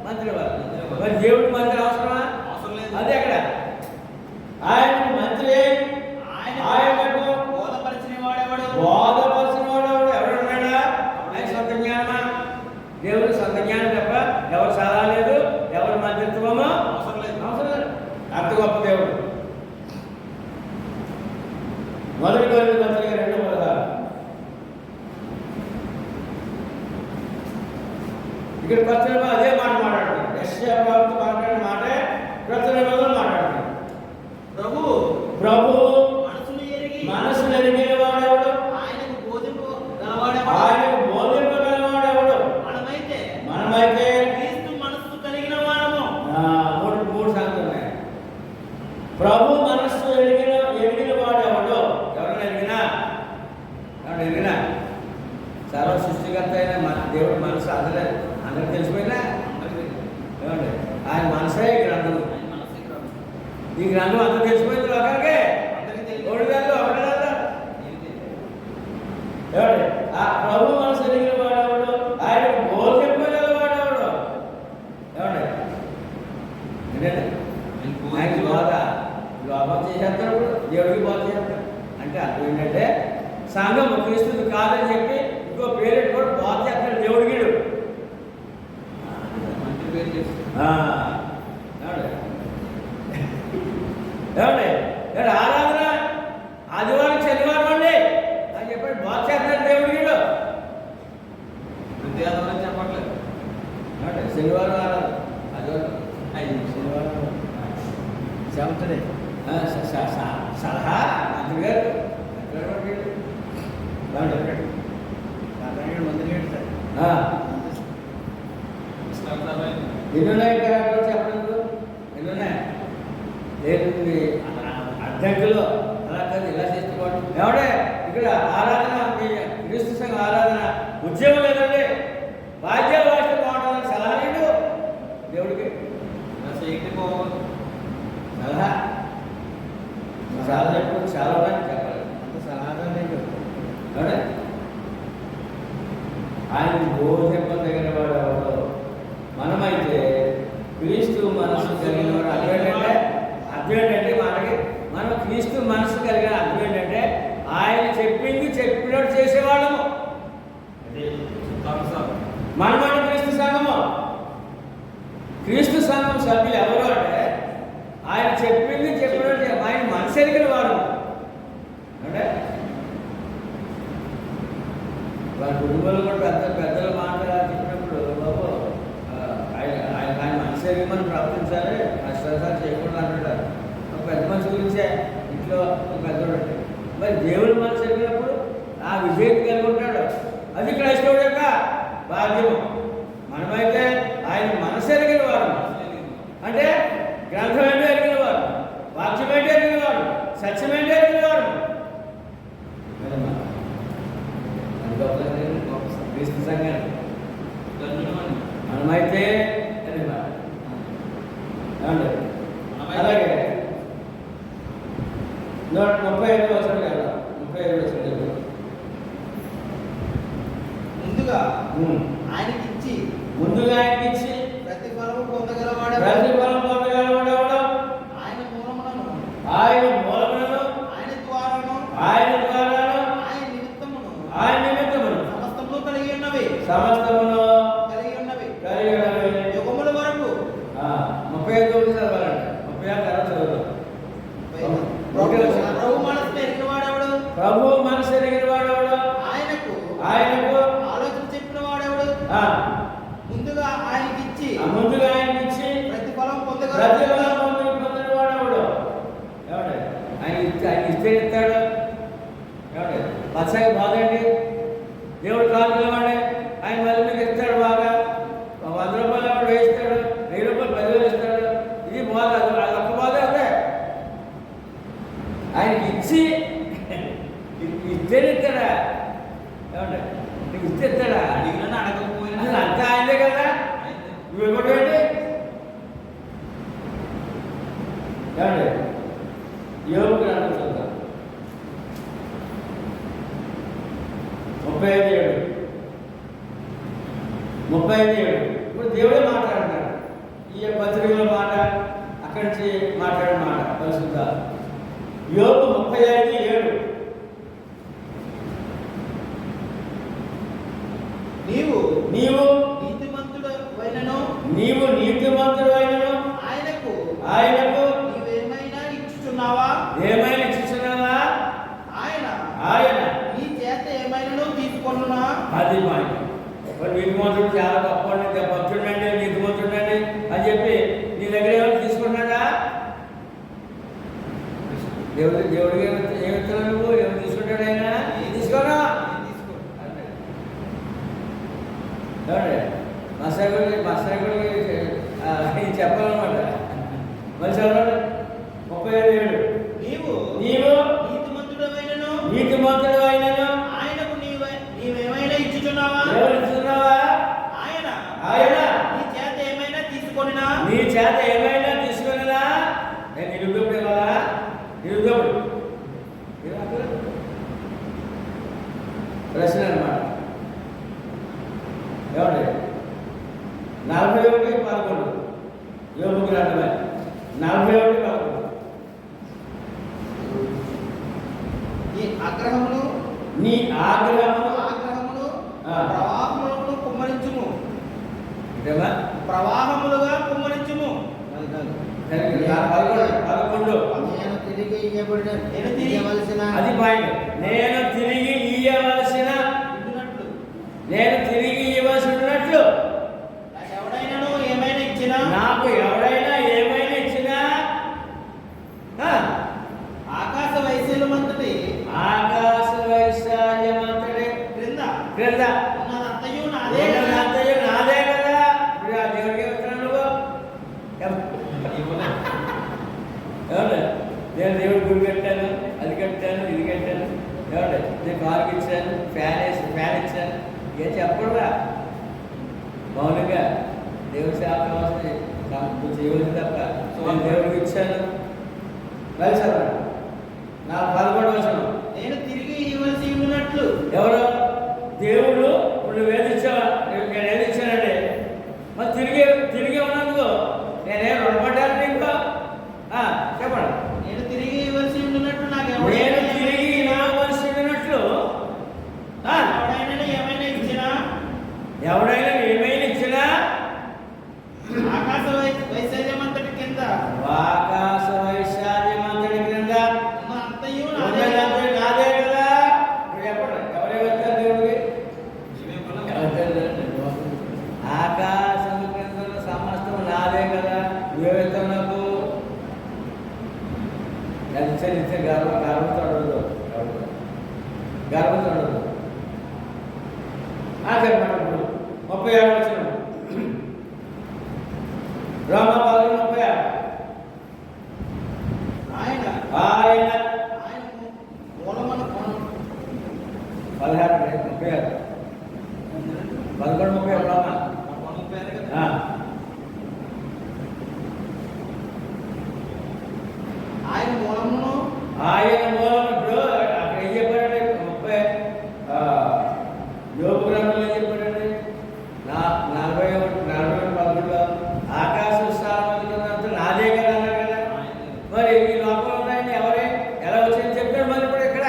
B: మంత్రి ఇవ్వాలి. మరి దేవుడికి మంత్రి అవసరమా?
D: అవసరం లేదు.
B: అదే అక్కడ ఆయనకు మంత్రి అయి ఆయనకు
D: బోధపరిచిన వాడెవడు?
B: ఎవరున్నాడా? ఆయన సొంత జ్ఞానమా? దేవుడు సొంత జ్ఞానం తప్ప ఎవరు సలహా లేదు, ఎవరు మంత్రిత్వమో అవసరం లేదు. అంత గొప్ప దేవుడు. మొదటి కొరింథీ పత్రిక 2:16 ఇక్కడ కొత్త నిబంధన అదే మాట మాట్లాడుతున్నాడు. యెషయా ప్రవక్త మాట్లాడిన మాటే కొత్త నిబంధనలో మాట్లాడుతున్నాడు. ప్రభు మనసును ఎరిగిన వాడెవడు?
D: ఆయనకు
B: బోధింపగలవాడెవడు? మనమైతే
D: క్రీస్తు మనస్సు కలిగిన వారము.
B: మూడు సంగతులు ఉన్నాయి. ప్రభు మనస్సు ఎరిగిన వాడెవడు? ఎవరైనా ఎరిగినా సర్వ సృష్టికర్త అయిన మన దేవుడి మనసు అందరికి తెలిసిపోయినా ఏమండి? ఆయన మనసే ఈ గ్రంథం. ఈ గ్రంథం అందరికి తెలిసిపోయింది లోకానికి. ఒకటిదాల్లో ఏమండి? ఆ ప్రభు మనసు ఎరిగిన వాడెవడు? ఆయనకు బోధింపగలవాడెవడు? ఏమండి? ఏంటంటే ఆయనకి బోధ లోపం చేసేస్తాడు, దేవుడికి బోధ చేస్తాడు. అంటే అర్థం ఏంటంటే సంఘం క్రీస్తుది కాదని చెప్పి ఇంకో పేరెంట్ కూడా బోధ చేస్తాడు దేవుడికి. ఏమండి? ఆరాధన ఆదివారం శనివారం అండి అని చెప్పి బోధ చేస్తాడు దేవుడికి. శనివారం ఆరాధన ఆదివారం శనివారం చెబుతుంది సలహా మంత్రి గారు మంత్రి గారు ఎన్నున్నాయి క్యారెక్టర్లు చెప్పలేదు ఎన్నున్నాయి లేదు అడ్డంకులు అలా కాదు ఇలా చేసుకోవడం ఏమంటే ఇక్కడ ఆరాధన క్రీస్తు సంఘ ఆరాధన ఉద్యోగం లేదండి బాధ్యత భాష బాగుంటుందని సలహా లేదు దేవుడికి సలహా చాలా చెప్పు చాలా మంది చెప్పాలి అంత సలహా లేదు ఏమంటే ఆయన బోధింప తగిన వాడు ఎవరు మనమైతే క్రీస్తు మనసు కలిగిన వాడు అర్థం ఏంటంటే మనకి మనం క్రీస్తు మనసు కలిగిన అర్థం ఏంటంటే ఆయన చెప్పింది చెప్పినట్టు చేసేవాళ్ళము మనమైన క్రీస్తు సంఘము క్రీస్తు సంఘం సభ్యులు ఎవరు అంటే ఆయన చెప్పింది చెప్పినట్టు ఆయన మనసు ఎరిగిన వాడు అంటే వాళ్ళ కుటుంబంలో కూడా పెద్దలు మాట్లాడినప్పుడు బాబు ఆయన మనసు ఎరిగి మనం ప్రవర్తించాలి నష్టాలు చేయకుండా అంటారు పెద్ద మనిషి గురించే ఇంట్లో పెద్దోడు అంటే మరి దేవుడు మనసు ఎరిగినప్పుడు ఆ విజయం కలిగి ఉంటాడు అది క్రైస్తవుడు యొక్క బాధ్యము మనమైతే ఆయన మనసు ఎరిగిన వారు అంటే గ్రంథం ఏంటో ఎరిగిన వారు వాక్యం ఏంటో ఎరిగిన వారు సత్యం ఏంటో ఎరిగిన వారు క్రీస్తు సంఘాన్ని మనమైతే అలాగే 35 వచనం కదా 35 వచనం
D: ముందుగా ఆయనకిచ్చి ప్రతిఫలం పొందగలవాడు ఆయన మూలములను ఆయన ద్వారాను ఆయన నిమిత్తమును సమస్తమును కలిగి ఉన్నవి యుగముల వరకు
B: 35 చదవాలండి 36 చదువుతాం ప్రభు మనసు ఎరిగిన వాడెవడు ఆయనకు
D: ఆలోచన చెప్పిన వాడెవడు ముందుగా ఆయనకిచ్చి ప్రతిఫలం
B: పొందిన వాడెవడు ఏమండి ఆయన ఇస్తే ఇస్తాడు ఏమండి బస్సాకి బాధండి దేవుడు కాదు పిలవండి ఆయన మళ్ళీ మీకు ఇస్తాడు బాగా 100 రూపాయలు అప్పుడు వేయిస్తాడు 1000 రూపాయలు 10,000 ఇస్తాడు ఇది బాధ అది ఒక్క బాధ అదే ఆయనకి ఇచ్చి ఇస్తేనిస్తాడా ఏమండి నీకు ఇస్తే ఇస్తాడా
D: అడిగినా అడగకపోయినా
B: అసలు అంతా ఆయనే కదా నువ్వు ఇవ్వటండి ఏమండి యోగు గ్రంథం చూద్దాం 35:7 ఇప్పుడు దేవుడే మాట్లాడుతున్నాడు ఈ పత్రికలో మాట అక్కడి నుంచి మాట్లాడిన మాట పరిశుద్ధ యోగు 35:7
D: నీవు
B: నీతిమంతుడు అయినను ఆయనకు
D: నీవేమైనా ఇచ్చుచున్నావా
B: ఏమైనా ఇచ్చుచున్నావా ఆయన
D: నీ చేత ఏమైనా తీసుకొనునా
B: అది మాట నీతిమంతుడు చాలా గొప్ప భక్తుడండి నీతిమంతుడండి అని చెప్పి నీ దగ్గర ఏమైనా తీసుకుంటున్నాడా దేవుడికి ఏమిస్తున్నావు నువ్వు ఏమి తీసుకుంటాడు ఆయన తీసుకోరా మసాగుడికి చెప్పాలన్నమాట మరి చదవండి 35:7
D: నీవు
B: నీతిమంతుడు అయినను
D: ఆయనకు నీవేమైనా ఇచ్చుచున్నావా ఆయన నీ చేత ఏమైనా తీసుకొనినా
B: నేను నిరుద్యోగుడు ఇవ్వాలా నిరుద్యోగుడు ప్రశ్న అన్నమాట ఏమండి 41:11 యోగు గ్రంథమే 41:11 నీ ఆగ్రహమును
D: ప్రవాహములను కుమ్మరించుము
B: ప్రవాహములుగా
D: కుమ్మరించుము
B: 11
E: నేను తిరిగి ఇయ్యవలసిన
B: అది పాయింట్ నేను తిరిగి ఇయ్యవలసినట్లు
D: ఎవడైనాను
B: క్రింద
D: ఉన్నదంతయు నాదే కదా.
B: ఉన్నదంతయు నాదే కదా. ఇప్పుడు ఆ దేవుడికి ఏమిస్తున్నావు నువ్వు? ఏమండి నేను దేవుడి గుడి కట్టాను, అది కట్టాను, ఇది కట్టాను, ఏమండి నేను కార్కి ఇచ్చాను, ఫ్యాన్ ఇచ్చాను, ఏం చెప్పకూడదా? మౌనంగా దేవుడి సేవ చేయవలసింది తప్ప నేను దేవుడికి ఇచ్చాను. మరి సార్ నా 11వ వచనం,
D: నేను తిరిగి ఇవ్వవలసి ఉన్నట్లు
B: ఎవరు? దేవుడు ఇప్పుడు వేధించావా? నేను ఏది ఇచ్చానండి, మరి తిరిగి ఉన్నందుకు నేనేం రుణపడ్డాను నీకు? చెప్పండి.
D: నేను తిరిగి ఇవ్వవలసి ఉన్నట్లు నాకు
B: నేను తిరిగి ఇవ్వవలసి ఉన్నట్లు
D: ఎవడైనా ఏమైనా ఇచ్చినా,
B: ఎవడైనా ఏమైనా ఇచ్చినా
D: ఆకాశ వైశాల్యమంతటి కింద
B: ఆకాశ వైశాల్యమంతటి క్రింద
D: ఉన్నదంతయు
B: ఉన్నదంతా నాదే కదా. ఇప్పుడు చెప్పండి, ఎవరేమవుతారు దేవుడికి? ఆకాశం క్రింద సమస్తం నాదే కదా. నువ్వేమవుతావు నాకు? నిత్య గర్వంతో అడగదు, గర్వంతో అడగదు. చెప్పండి. ఇప్పుడు 36 వచనం, రోమా 11:36.
D: ఆయన
B: ఆయన
D: ఆయన మూలమున
B: 16 36 11:36 రోమా.
D: ఆయన మూలమును
B: ఆయన మూలం. ఇప్పుడు అక్కడ ఏం చెప్పారండి? 30 యోగు గ్రంథంలో ఏం చెప్పారండి? 41 ఆకాశ విస్తారమంతా నాదే కదా అన్నారు కదా. మరి ఈ లోకంలో ఉన్నాయని ఎవరే ఎలా వచ్చిందని చెప్పారు. మరి ఇప్పుడు ఇక్కడ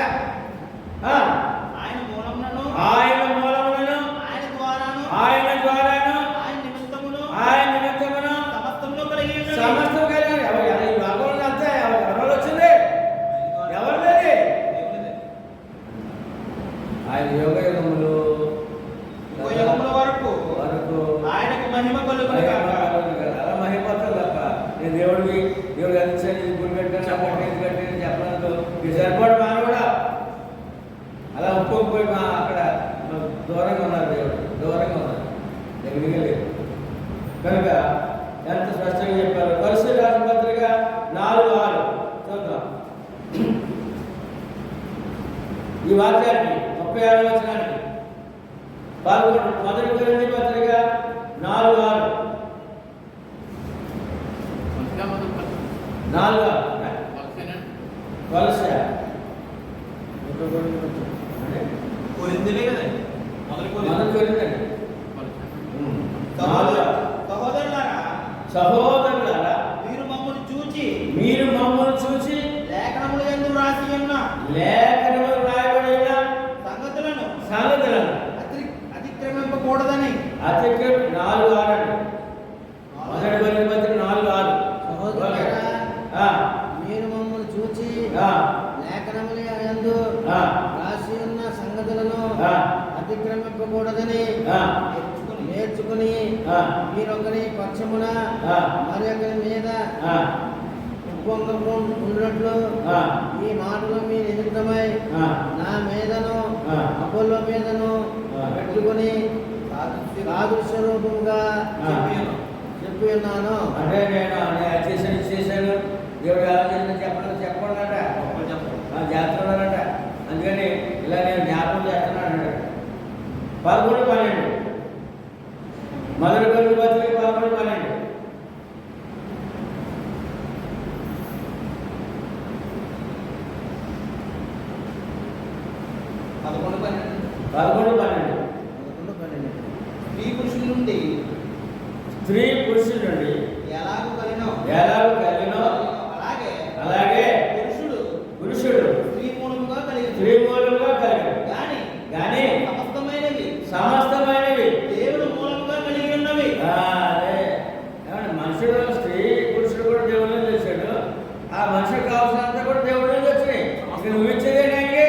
D: ఆయన మూలములను
B: ఆయన మూలములను
D: ఆయన ద్వారాను
B: ఆయన ద్వారాను
D: ఆయన నిమిత్తమును సమస్తమును కలిగి ఉన్నది.
B: సమస్తం కలిగి ఈ లోకంలో అంతా ఎవరు వచ్చింది? ఎవరిది? ఆయన యోగ యుగములు
D: యుగముల వరకు ఆయనకు మహిమ కలుగును గాక.
B: అలా మహిమతారు తప్ప నేను దేవుడు అందించాను, ఇది గుడి కట్టాను, అప్పటి ఇది కట్టాను చెప్పడానికి ఇది సరిపడు మానవుడా. అలా ఒప్పుకోకపోయి అక్కడ దూరంగా ఉన్నారు, దేవుడు దూరంగా ఉన్నారు, దగ్గరికి లేదు. కనుక ఎంత స్పష్టంగా చెప్పారు. పరిస్థితి రాసిన పత్రిక 4:6 చూద్దాం. ఈ వాక్యాన్ని 36వ వచనానికి 1 కొరింథీ పత్రిక 4:6 కొలస్సే
C: కొరింథీలే కదండి, మొదటి కొరింథీ.
B: కొరింథీ. సహోదరులారా
D: మీరు మమ్మల్ని చూచి లేఖనములు యందు వ్రాసి ఉన్న
B: లేఖనములు రాయబడిన సంగతులను
D: అతిక్రమింపకూడదని
B: 4:6 మొదటి కొరింథీ పత్రిక 4:6.
E: సహోదరులారా, మీరు మమ్మల్ని చూచి లేఖనముల యందు రాసి ఉన్న సంగతులను అతిక్రమింపకూడదని నేర్చుకుని మీరొకరి పక్షమున మరి ఒకరి మీద ఉప్పొంగకుండునట్లు ఈ మాటలు మీ నిమిత్తమై నా మీదను అపోల్లో మీదను పెట్టుకుని సాదృశ్య రూపంగా చెప్పి ఉన్నాను.
B: అంటే నేను చేశాను దేవుడు ఎలా చేసిన చెప్పండి చేస్తున్నాడట. అందుకని ఇలా నేను జ్ఞాపకం చేస్తున్నాను అన్నాడు. 11:12 మొదటి కొరింథీ పత్రిక 11:12. స్త్రీ పురుషుల నుండి
D: ఎలాగూ కలిగినో
B: అలాగే పురుషుడు
D: స్త్రీ మూలముగా కలిగి
B: కానీ
D: సమస్తమైనవి
B: సమస్తమైనవి
D: దేవుడు మూలముగా కలిగి ఉన్నవి.
B: అదే ఏమంటే మనుషుడు స్త్రీ పురుషుడు కూడా దేవుడు చేశాడు. ఆ మనిషికి కావాల్సినంత కూడా దేవుడు వచ్చినాయి. ఇక నువ్వు ఇచ్చేదే నాకే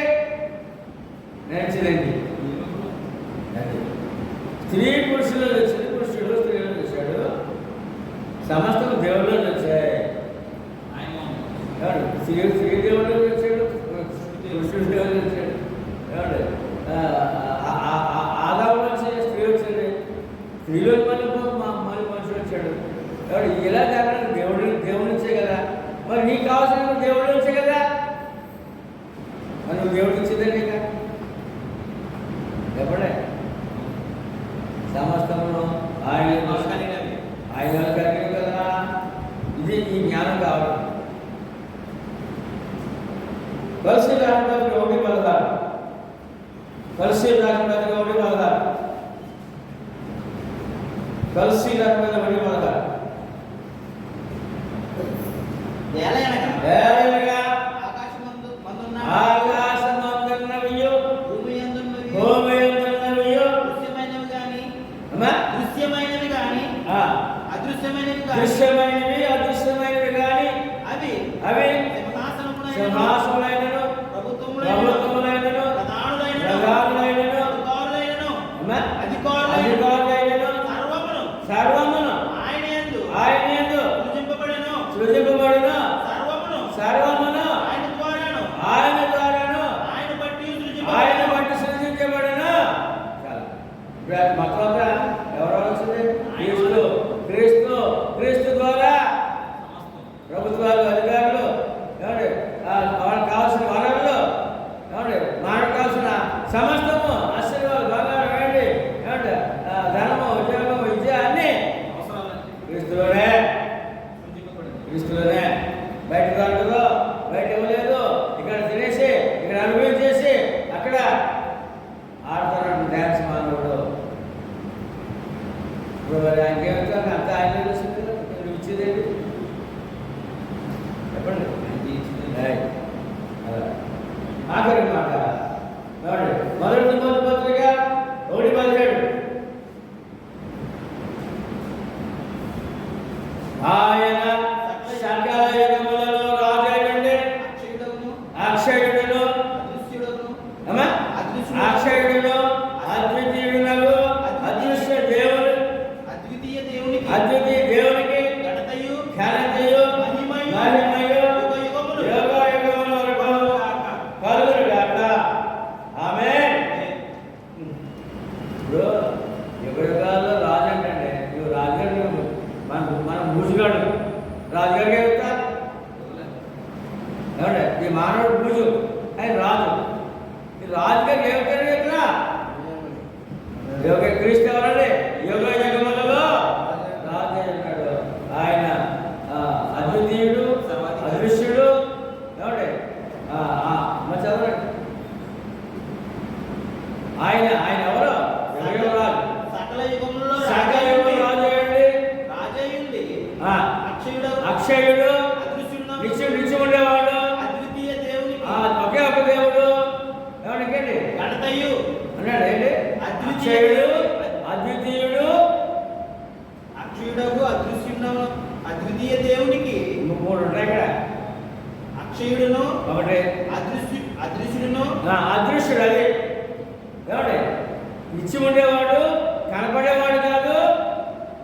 B: నేర్చేదేంటి? స్త్రీ పురుషులు వచ్చింది, పురుషుడు స్త్రీలు చేశాడు, సమస్తం దేవుళ్ళు వచ్చాయి. స్త్రీ దేవుళ్ళు వచ్చాడు, పురుషుడు దేవుళ్ళు వచ్చాడు. ఏమండి మరి ఇలా జరగడం దేవుడి నుంచే కదా. మరి నీకు కావాల్సిన దేవుడి నుంచే కదా. మరి నువ్వు దేవుడి ఇచ్చేదండి ఇక ఎప్పుడే సమస్తమును ఆయన కలిగి కదా. ఇది ఈ జ్ఞానం కావాలి. కలిసి రాకపోతే ఒకటి పలహారు, కలిసి రాకపోతే ఒకటి పలహారు, కలిసి రాకపోతే ఒకటి పలహారు. ఏలయనగా ఆకాశమందున్నవియు భూమి యందున్నవియు
E: దృశ్యమైనవి గాని
B: దృశ్యమైనవి అదృశ్యమైనవి కానీ అవి సింహాసములైనను ప్రభుత్వములైనను ప్రధానులైనను అధికారులైనను సర్వమును ఆయన యందు సృజింపబడును. సర్వమును ఆయన ద్వారాను ఆయన బట్టి సృజించబడును. మొత్తం ఎవరు వచ్చింది? క్రీస్తు ద్వారా ప్రభుత్వాలు, అధికారులు, ఏమండి వాళ్ళకి కావాల్సిన వనరులు, ఏమండి మనకు కావాల్సిన సమస్తము, ఆశీర్వాదాలు, బంగారం, ఏంటి ఏమంటే ధనము, ఉద్యోగం, విద్య అన్నీ క్రీస్తులోనే. బయట దొరకదు, బయట ఇవ్వలేదు. ఇక్కడ తినేసి ఇక్కడ అనుభవించేసి అక్కడ ఆడతాడు డ్యాన్స్ మానవుడు. ఇప్పుడు మరి ఆయనకి ఏమవుతుంది? అంత ఆయన చూసింది నువ్వు ఇచ్చేదేంటి చెప్పండి. ఆఖరి మాట మొదటి పత్రిక 1:17 ఆయన సకల యుగములలో రాజైనండి, అక్షయుడును అక్షయుడును అద్వితీయుడునగు అదృశ్య దేవునికి ఘనతయు మహిమయు యుగయుగముల వరకు కలుగును గాక. ఆమేన్. ఇప్పుడు యుగయుగాల్లో రాజు అంటే నువ్వు రాజుగారు, మనం బూజుగాడు రాజుగారికి చెప్తా ఏమంటే ఈ మానవుడు బూజు, ఆయన రాజు. ఈ రాజుగారికి ఏమిటారు చెప్తా? క్రీస్తు ఎవరండి? యుగములలో రాజు అన్నాడు. ఆయన అద్వితీయుడు, అదృశ్యుడు. ఏమండి చదవండి. ఆయన ఎవరు? రాజు.
E: సకల యుగములలో రాజయ్యుండి
B: అక్షయుడు, నిత్యం ఉండేవాడు,
E: అద్వితీయ దేవునికి
B: ఒకే ఒక దేవుడు. ఎవరికండి
E: ఘనతయు
B: అన్నాడు. ఏంటి?
E: అద్వితీయుడు,
B: అద్వితీయుడు,
E: అక్షయుడకు అద్వితీయ దేవునికి
B: 3 ఉంటాయి ఇక్కడ.
E: అక్షయుడును
B: ఒకటి
E: అదృశ్యుడును
B: అదృశ్యుడు. అది ఏమండి ఇచ్చి ఉండేవాడు, కనపడేవాడు కాదు,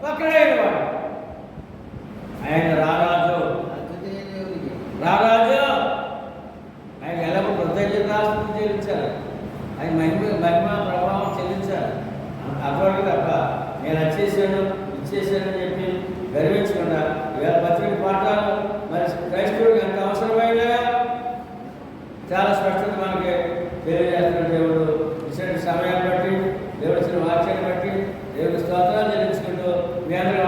B: పక్కడైనవాడు. ఆయన రారాజు. ఆయన ఎలా కృతజ్ఞతాస్తుతులు చెల్లించాలి. ఆయన మహిమ ప్రభావం చెల్లించాలి. అటువంటి తప్ప నేను వచ్చేసాను ఇచ్చేసానని చెప్పి గర్వించకుండా ఇవాళ పత్రిక పాఠాలు మరి క్రైస్తవుడికి ఎంత అవసరమైన చాలా స్పష్టత మనకి తెలియజేస్తున్న దేవుడు ఇచ్చిన సమయాన్ని బట్టి, దేవుడు ఇచ్చిన వాక్యాన్ని బట్టి దేవుడి స్తోత్రాలు చెల్లించుకుంటూ మీ అందరూ